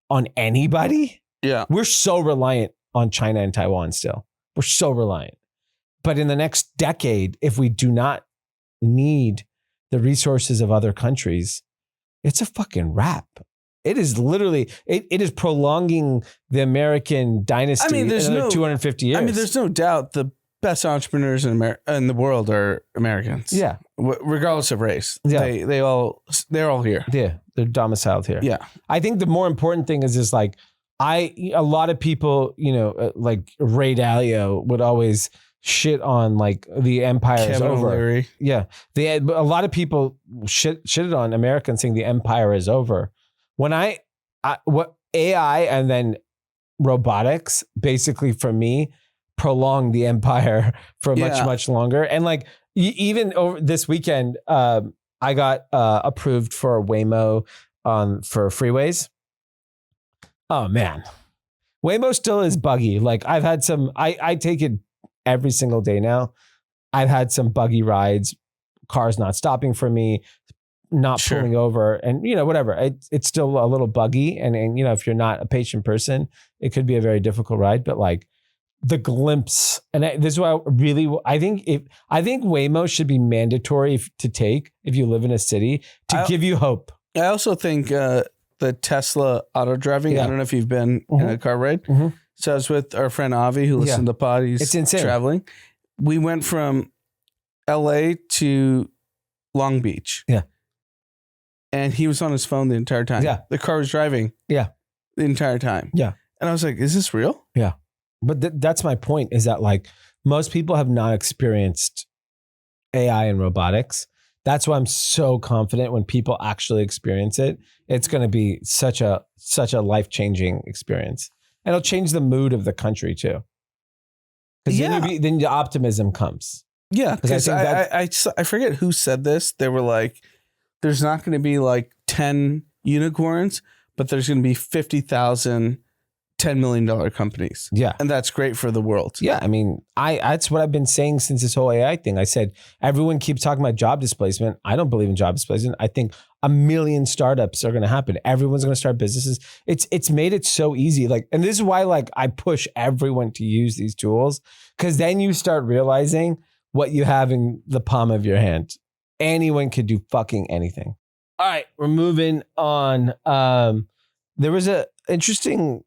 on anybody. Yeah. We're so reliant on China and Taiwan still. We're so reliant. But in the next decade, if we do not need the resources of other countries, it's a fucking wrap. It is literally, it is prolonging the American dynasty in another 250 years. I mean, there's no doubt the best entrepreneurs in the world are Americans. Yeah. Regardless of race. Yeah. They're all here. Yeah. They're domiciled here. Yeah. I think the more important thing is just like, a lot of people, like Ray Dalio would always shit on like the empire is over. O'Leary. Yeah. A lot of people shitted on America saying the empire is over. When what AI and then robotics basically for me prolonged the empire for much longer. And like even over this weekend, I got approved for Waymo for freeways. Oh man, Waymo still is buggy. Like I've had some, I take it every single day now. I've had some buggy rides, cars not stopping for me, not pulling over, and whatever. It's still a little buggy, and if you're not a patient person, it could be a very difficult ride. But like the glimpse, and this is why I think Waymo should be mandatory to take if you live in a city to give you hope. I also think the Tesla auto driving. I don't know if you've been in a car ride. Mm-hmm. So I was with our friend Avi, who listens to pod. It's insane. Traveling. We went from LA to Long Beach. Yeah. And he was on his phone the entire time. Yeah. The car was driving. Yeah. The entire time. Yeah. And I was like, is this real? Yeah. But that's my point, is that like most people have not experienced AI and robotics. That's why I'm so confident when people actually experience it, it's going to be such a life-changing experience. And it'll change the mood of the country too. Because Yeah. then the optimism comes. Yeah, because I I forget who said this. They were like, "There's not going to be like 10 unicorns, but there's going to be 50,000 $10 million companies." Yeah. And that's great for the world. Yeah, I mean, that's what I've been saying since this whole AI thing. I said everyone keeps talking about job displacement. I don't believe in job displacement. I think 1 million startups are going to happen. Everyone's going to start businesses. It's made it so easy. Like, and this is why like I push everyone to use these tools, because then you start realizing what you have in the palm of your hand. Anyone could do fucking anything. All right, we're moving on. There was a interesting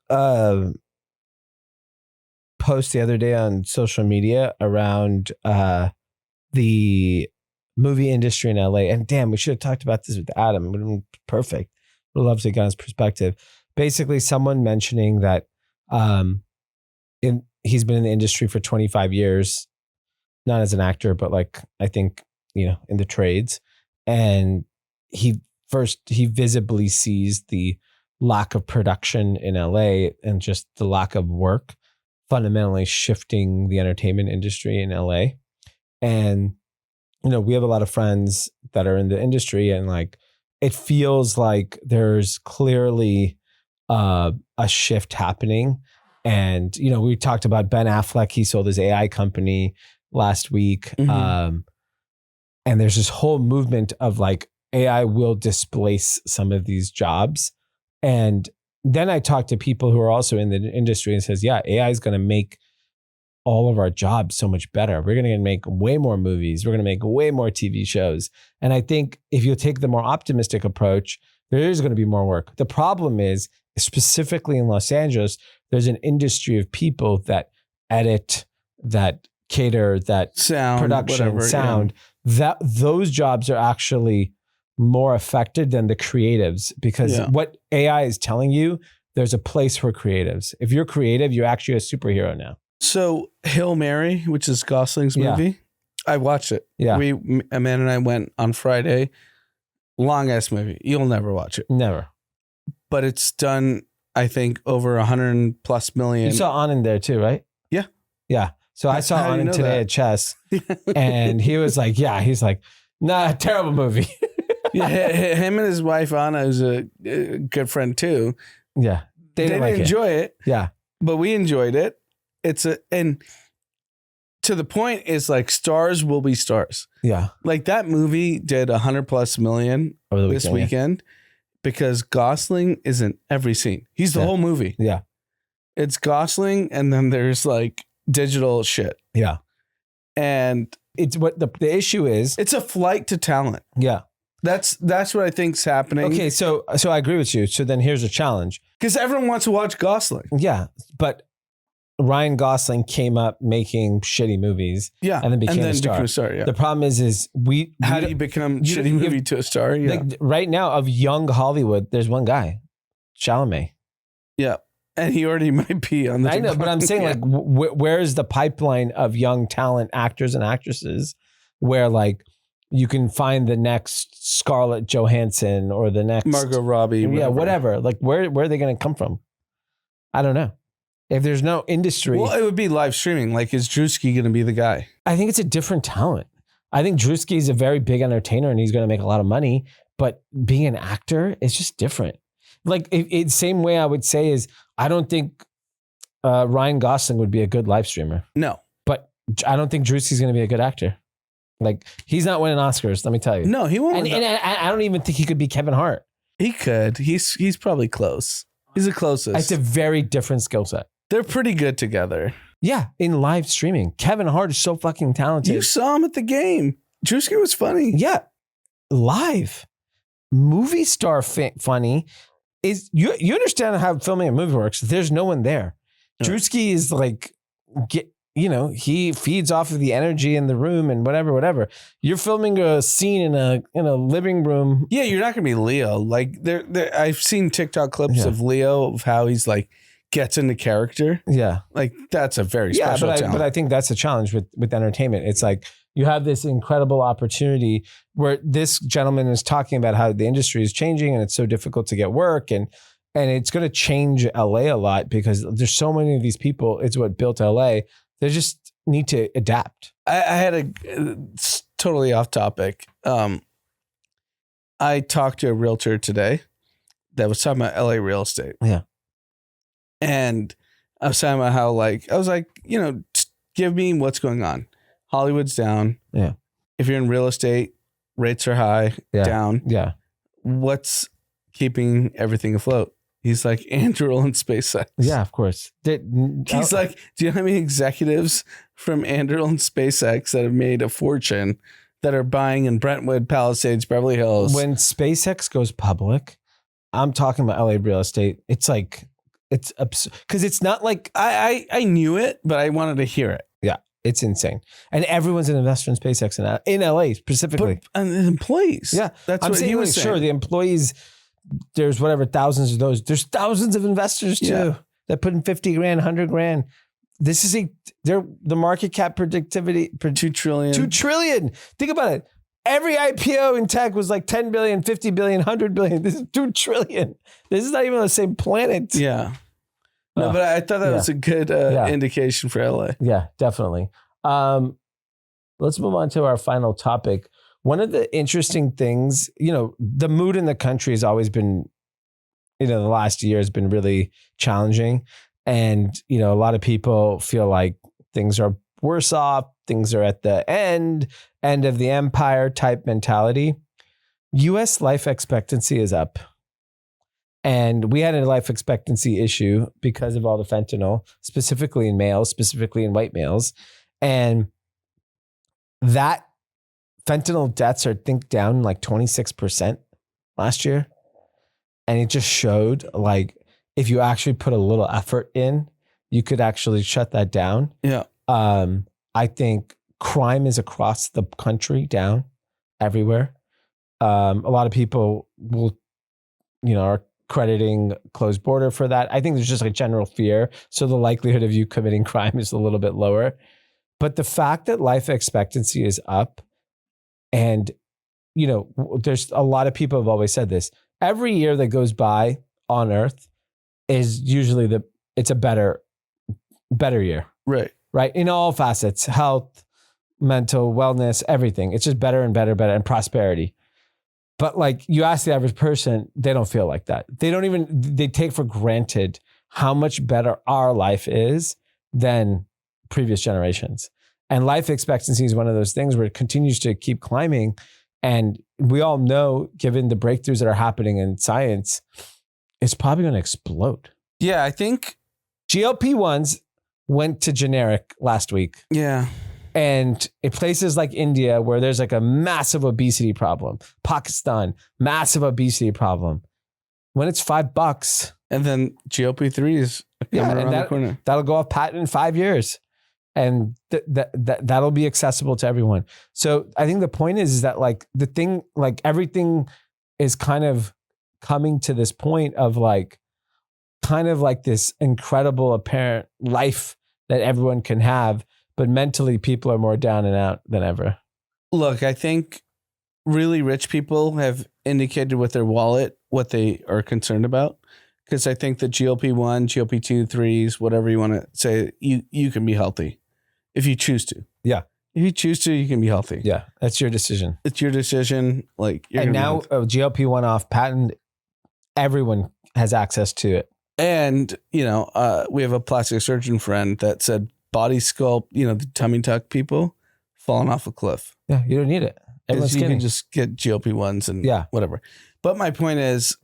post the other day on social media around the movie industry in LA. And damn, we should have talked about this with Adam. It would have been perfect. Would love to get his perspective. Basically, someone mentioning that he's been in the industry for 25 years, not as an actor, but like I think, in the trades. And he visibly sees the lack of production in LA and just the lack of work fundamentally shifting the entertainment industry in LA. And, we have a lot of friends that are in the industry, and like, it feels like there's clearly a shift happening. And, we talked about Ben Affleck. He sold his AI company last week. Mm-hmm. And there's this whole movement of like, AI will displace some of these jobs. And then I talk to people who are also in the industry and says, yeah, AI is going to make all of our jobs so much better. We're going to make way more movies. We're going to make way more TV shows. And I think if you take the more optimistic approach, there is going to be more work. The problem is, specifically in Los Angeles, there's an industry of people that edit, that cater, that Sound, production, whatever, sound, that those jobs are actually more affected than the creatives, because what AI is telling you, there's a place for creatives. If you're creative, you're actually a superhero now. So Hail Mary, which is Gosling's movie, I watched it. Yeah. Amanda and I went on Friday. Long ass movie. You'll never watch it. Never. But it's done, I think, over 100+ million. You saw Anand there too, right? Yeah. Yeah. So I saw How do you Anand know today that? at chess, and he was like, he's like, nah, terrible movie. Yeah, him and his wife Anna, who's a good friend too. Yeah. They didn't like enjoy it, Yeah. but we enjoyed it. And to the point is like, stars will be stars. Yeah. Like that movie did 100+ million Over the this weekend, weekend because Gosling is in every scene. He's the whole movie. Yeah. It's Gosling, and then there's like digital shit. Yeah. And It's what the issue is. it's a flight to talent. Yeah. That's what I think's happening. Okay. So I agree with you. So then here's a challenge. Because everyone wants to watch Gosling. Yeah. But Ryan Gosling came up making shitty movies. Yeah. And then became a star. Became a star, yeah. The problem is How do you become you shitty don't- movie to a star? Yeah. like, right now of young Hollywood, there's one guy, Chalamet. Yeah. And he already might be on the I know, but I'm saying like, where is the pipeline of young talent actors and actresses where like you can find the next Scarlett Johansson or the next Margot Robbie. Yeah, whatever. Like where are they going to come from? I don't know. If there's no industry, Well, it would be live streaming. Like, is Drewski going to be the guy? I think it's a different talent. I think Drewski is a very big entertainer and he's going to make a lot of money, but being an actor is just different. Like it's same way I would say is I don't think Ryan Gosling would be a good live streamer, No. but I don't think Drewski's going to be a good actor. Like he's not winning Oscars, let me tell you. No, he won't. And I don't even think he could be Kevin Hart. He could. He's probably close. He's the closest. It's a very different skill set. They're pretty good together. Yeah, in live streaming. Kevin Hart is so fucking talented. You saw him at the game. Drewski was funny. Yeah, live. Movie star funny is you understand how filming a movie works. There's no one there. Yeah. Drewski is like, he feeds off of the energy in the room and whatever. You're filming a scene in a living room. Yeah, you're not gonna be Leo. Like I've seen TikTok clips of Leo of how he's like gets into character. Yeah, like that's a very special talent. But I think that's a challenge with entertainment. It's like you have this incredible opportunity where this gentleman is talking about how the industry is changing and it's so difficult to get work and it's going to change LA a lot because there's so many of these people. It's what built LA. They just need to adapt. I had it's totally off topic. I talked to a realtor today that was talking about LA real estate. Yeah. And I was talking about how I was like, just give me what's going on. Hollywood's down. Yeah. If you're in real estate, rates are high, down. Yeah. What's keeping everything afloat? He's like, Anduril and SpaceX. Yeah, of course. He's like, do you know how many executives from Anduril and SpaceX that have made a fortune that are buying in Brentwood, Palisades, Beverly Hills? When SpaceX goes public, I'm talking about LA real estate. It's like, it's absurd. Because it's not like, I knew it, but I wanted to hear it. yeah, it's insane. And everyone's an investor in SpaceX in LA specifically. And the employees. Yeah. That's I'm what he saying, was saying. sure, the employees, there's whatever, thousands of those. There's thousands of investors too Yeah. that put in 50 grand, 100 grand. This is the market cap predictivity, 2 trillion. 2 trillion. Think about it. Every IPO in tech was like 10 billion, 50 billion, 100 billion. This is 2 trillion. This is not even on the same planet. Yeah. No, but I thought that was a good indication for LA. Yeah, definitely. Let's move on to our final topic. One of the interesting things, the mood in the country has always been, the last year has been really challenging. And, a lot of people feel like things are worse off. Things are at the end of the empire type mentality. US life expectancy is up. And we had a life expectancy issue because of all the fentanyl, specifically in males, specifically in white males. And that fentanyl deaths are, I think, down like 26% last year. And it just showed like, if you actually put a little effort in, you could actually shut that down. Yeah. I think crime is across the country down everywhere. A lot of people will, are crediting closed border for that. I think there's just a general fear. So the likelihood of you committing crime is a little bit lower. But the fact that life expectancy is up, and, there's a lot of people have always said this. Every year that goes by on Earth is usually it's a better year. Right. In all facets, health, mental wellness, everything. It's just better and better, and prosperity. But like you ask the average person, they don't feel like that. They take for granted how much better our life is than previous generations. And life expectancy is one of those things where it continues to keep climbing. And we all know, given the breakthroughs that are happening in science, it's probably going to explode. Yeah, I think GLP-1s went to generic last week. Yeah. And in places like India, where there's like a massive obesity problem, Pakistan, massive obesity problem. When it's $5, and then GLP-3 is coming around the corner. That'll go off patent in 5 years. And that'll be accessible to everyone. So I think the point is that like the thing, like everything is kind of coming to this point of like, kind of like this incredible apparent life that everyone can have, but mentally people are more down and out than ever. Look, I think really rich people have indicated with their wallet what they are concerned about. Because I think the GLP-1, GLP-2, 3s, whatever you want to say, you can be healthy if you choose to. Yeah. If you choose to, you can be healthy. Yeah. That's your decision. It's your decision. Like, and now GLP-1 off patent, everyone has access to it. And, we have a plastic surgeon friend that said body sculpt, the tummy tuck people falling off a cliff. Yeah. You don't need it. Everyone's you can just get GLP-1s and whatever. But my point is,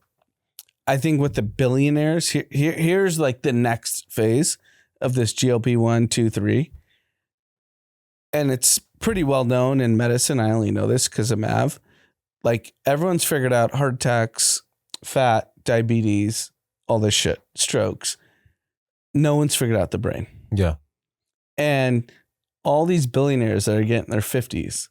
I think with the billionaires, here's like the next phase of this GLP-1, 2, 3. And it's pretty well known in medicine. I only know this because of Mav. Like everyone's figured out heart attacks, fat, diabetes, all this shit, strokes. No one's figured out the brain. Yeah. And all these billionaires that are getting in their 50s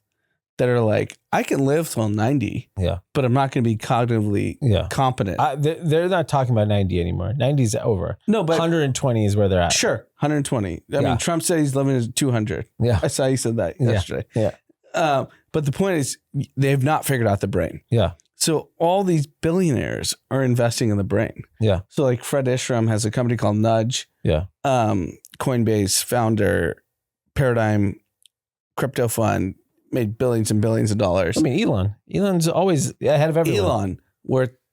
that are like, I can live till 90, but I'm not going to be cognitively competent. They're not talking about 90 anymore. 90 is over. No, but 120 is where they're at. Sure, 120. I mean, Trump said he's living at 200. Yeah. I saw you said that yesterday. Yeah. But the point is, they've not figured out the brain. Yeah. So all these billionaires are investing in the brain. Yeah. So like Fred Ishram has a company called Nudge. Yeah. Coinbase founder paradigm crypto fund, made billions and billions of dollars. I mean, Elon's always ahead of everyone. Elon,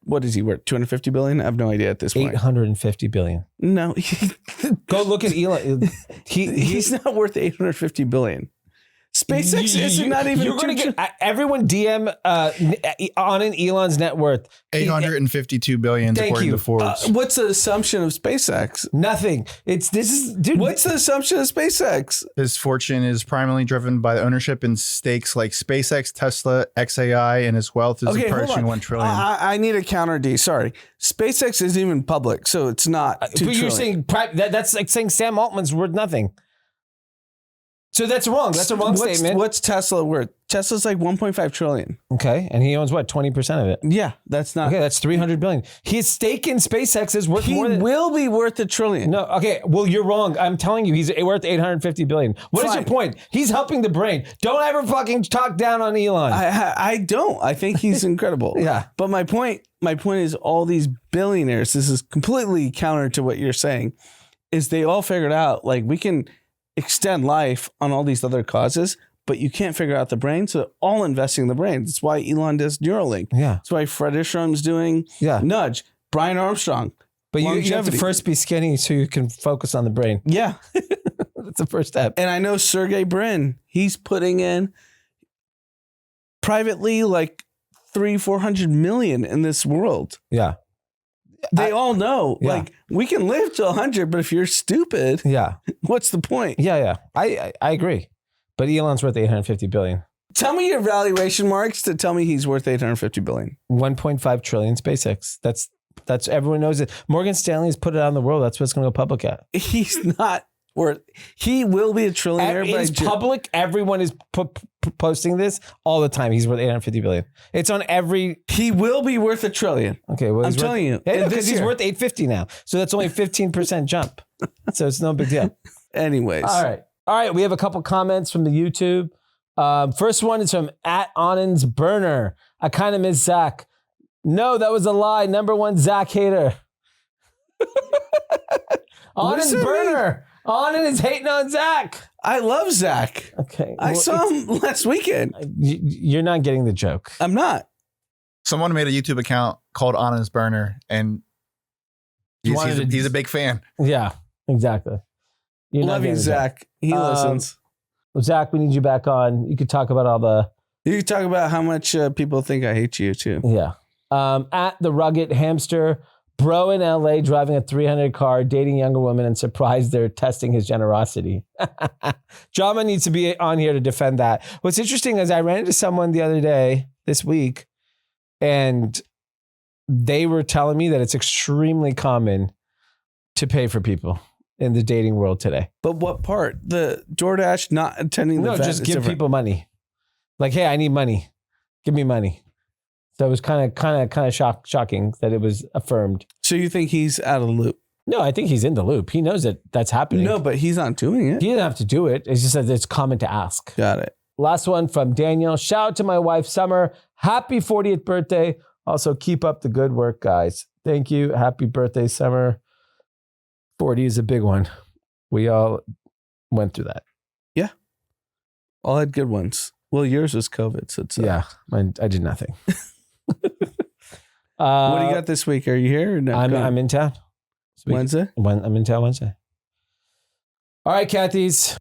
what is he worth? 250 billion? I have no idea at this point. 850 billion. No, Go look at Elon. he's not worth 850 billion. SpaceX is not even. You're going to get everyone DM on Elon's net worth. 852 billion according to Forbes. What's the assumption of SpaceX? Nothing. Dude. What's the assumption of SpaceX? His fortune is primarily driven by the ownership in stakes like SpaceX, Tesla, XAI, and his wealth is approaching 1 trillion. I need a counter D. Sorry. SpaceX isn't even public, so it's not. But you're saying that's like saying Sam Altman's worth nothing. So that's wrong. That's a wrong statement. What's Tesla worth? Tesla's like 1.5 trillion. Okay. And he owns what? 20% of it. Yeah, that's not. Okay, that's 300 billion. His stake in SpaceX is worth more than. He will be worth $1 trillion. No, okay. Well, you're wrong. I'm telling you, he's worth 850 billion. What is your point? He's helping the brain. Don't ever fucking talk down on Elon. I don't. I think he's incredible. Yeah. But my point is all these billionaires, this is completely counter to what you're saying, is they all figured out like we can extend life on all these other causes, but you can't figure out the brain. So all investing in the brain. That's why Elon does Neuralink. Yeah. That's why Fred Ishrum's doing Nudge. Brian Armstrong. But you have to first be skinny so you can focus on the brain. Yeah. That's the first step. And I know Sergey Brin, he's putting in privately like 300-400 million in this world. Yeah. They all know, like, we can live to 100, but if you're stupid, what's the point? Yeah. I agree. But Elon's worth 850 billion. Tell me your valuation marks to tell me he's worth 850 billion. 1.5 trillion SpaceX. That's everyone knows it. Morgan Stanley's put it out in the world. That's what it's going to go public at. He's not worth. He will be a trillionaire. It's public. Everyone is posting this all the time. He's worth 850 billion. It's on every. He will be worth $1 trillion. Okay, well, I'm telling you, because he's worth 850 now. So that's only a 15% jump. So it's no big deal. Anyways, all right. We have a couple comments from the YouTube. First one is from @Anand's Burner. I kind of miss Zach. No, that was a lie. Number one Zach hater. Anand's Burner. Anand is hating on Zach. I love Zach. Okay. I saw him last weekend. You're not getting the joke. I'm not. Someone made a YouTube account called Anand's Burner, and he's a big fan. Yeah, exactly. You're Love you, Zach. He listens. Well, Zach, we need you back on. You could talk about all the. You could talk about how much people think I hate you too. Yeah. At the Rugged Hamster, bro in LA driving a 300 car, dating younger women, and surprised they're testing his generosity. Jama needs to be on here to defend that. What's interesting is I ran into someone the other day, this week, and they were telling me that it's extremely common to pay for people in the dating world today. But what part? The DoorDash not attending the event? No, just give people money. Like, hey, I need money. Give me money. So it was kind of shocking that it was affirmed. So you think he's out of the loop? No, I think he's in the loop. He knows that that's happening. No, but he's not doing it. He didn't have to do it. It's just that it's common to ask. Got it. Last one from Daniel. Shout out to my wife, Summer. Happy 40th birthday. Also, keep up the good work, guys. Thank you. Happy birthday, Summer. 40 is a big one. We all went through that. Yeah. All had good ones. Well, yours was COVID, so it's... Yeah, I did nothing. What do you got this week? Are you here? Or no? I'm in town. Wednesday? I'm in town Wednesday. All right, Cathy's.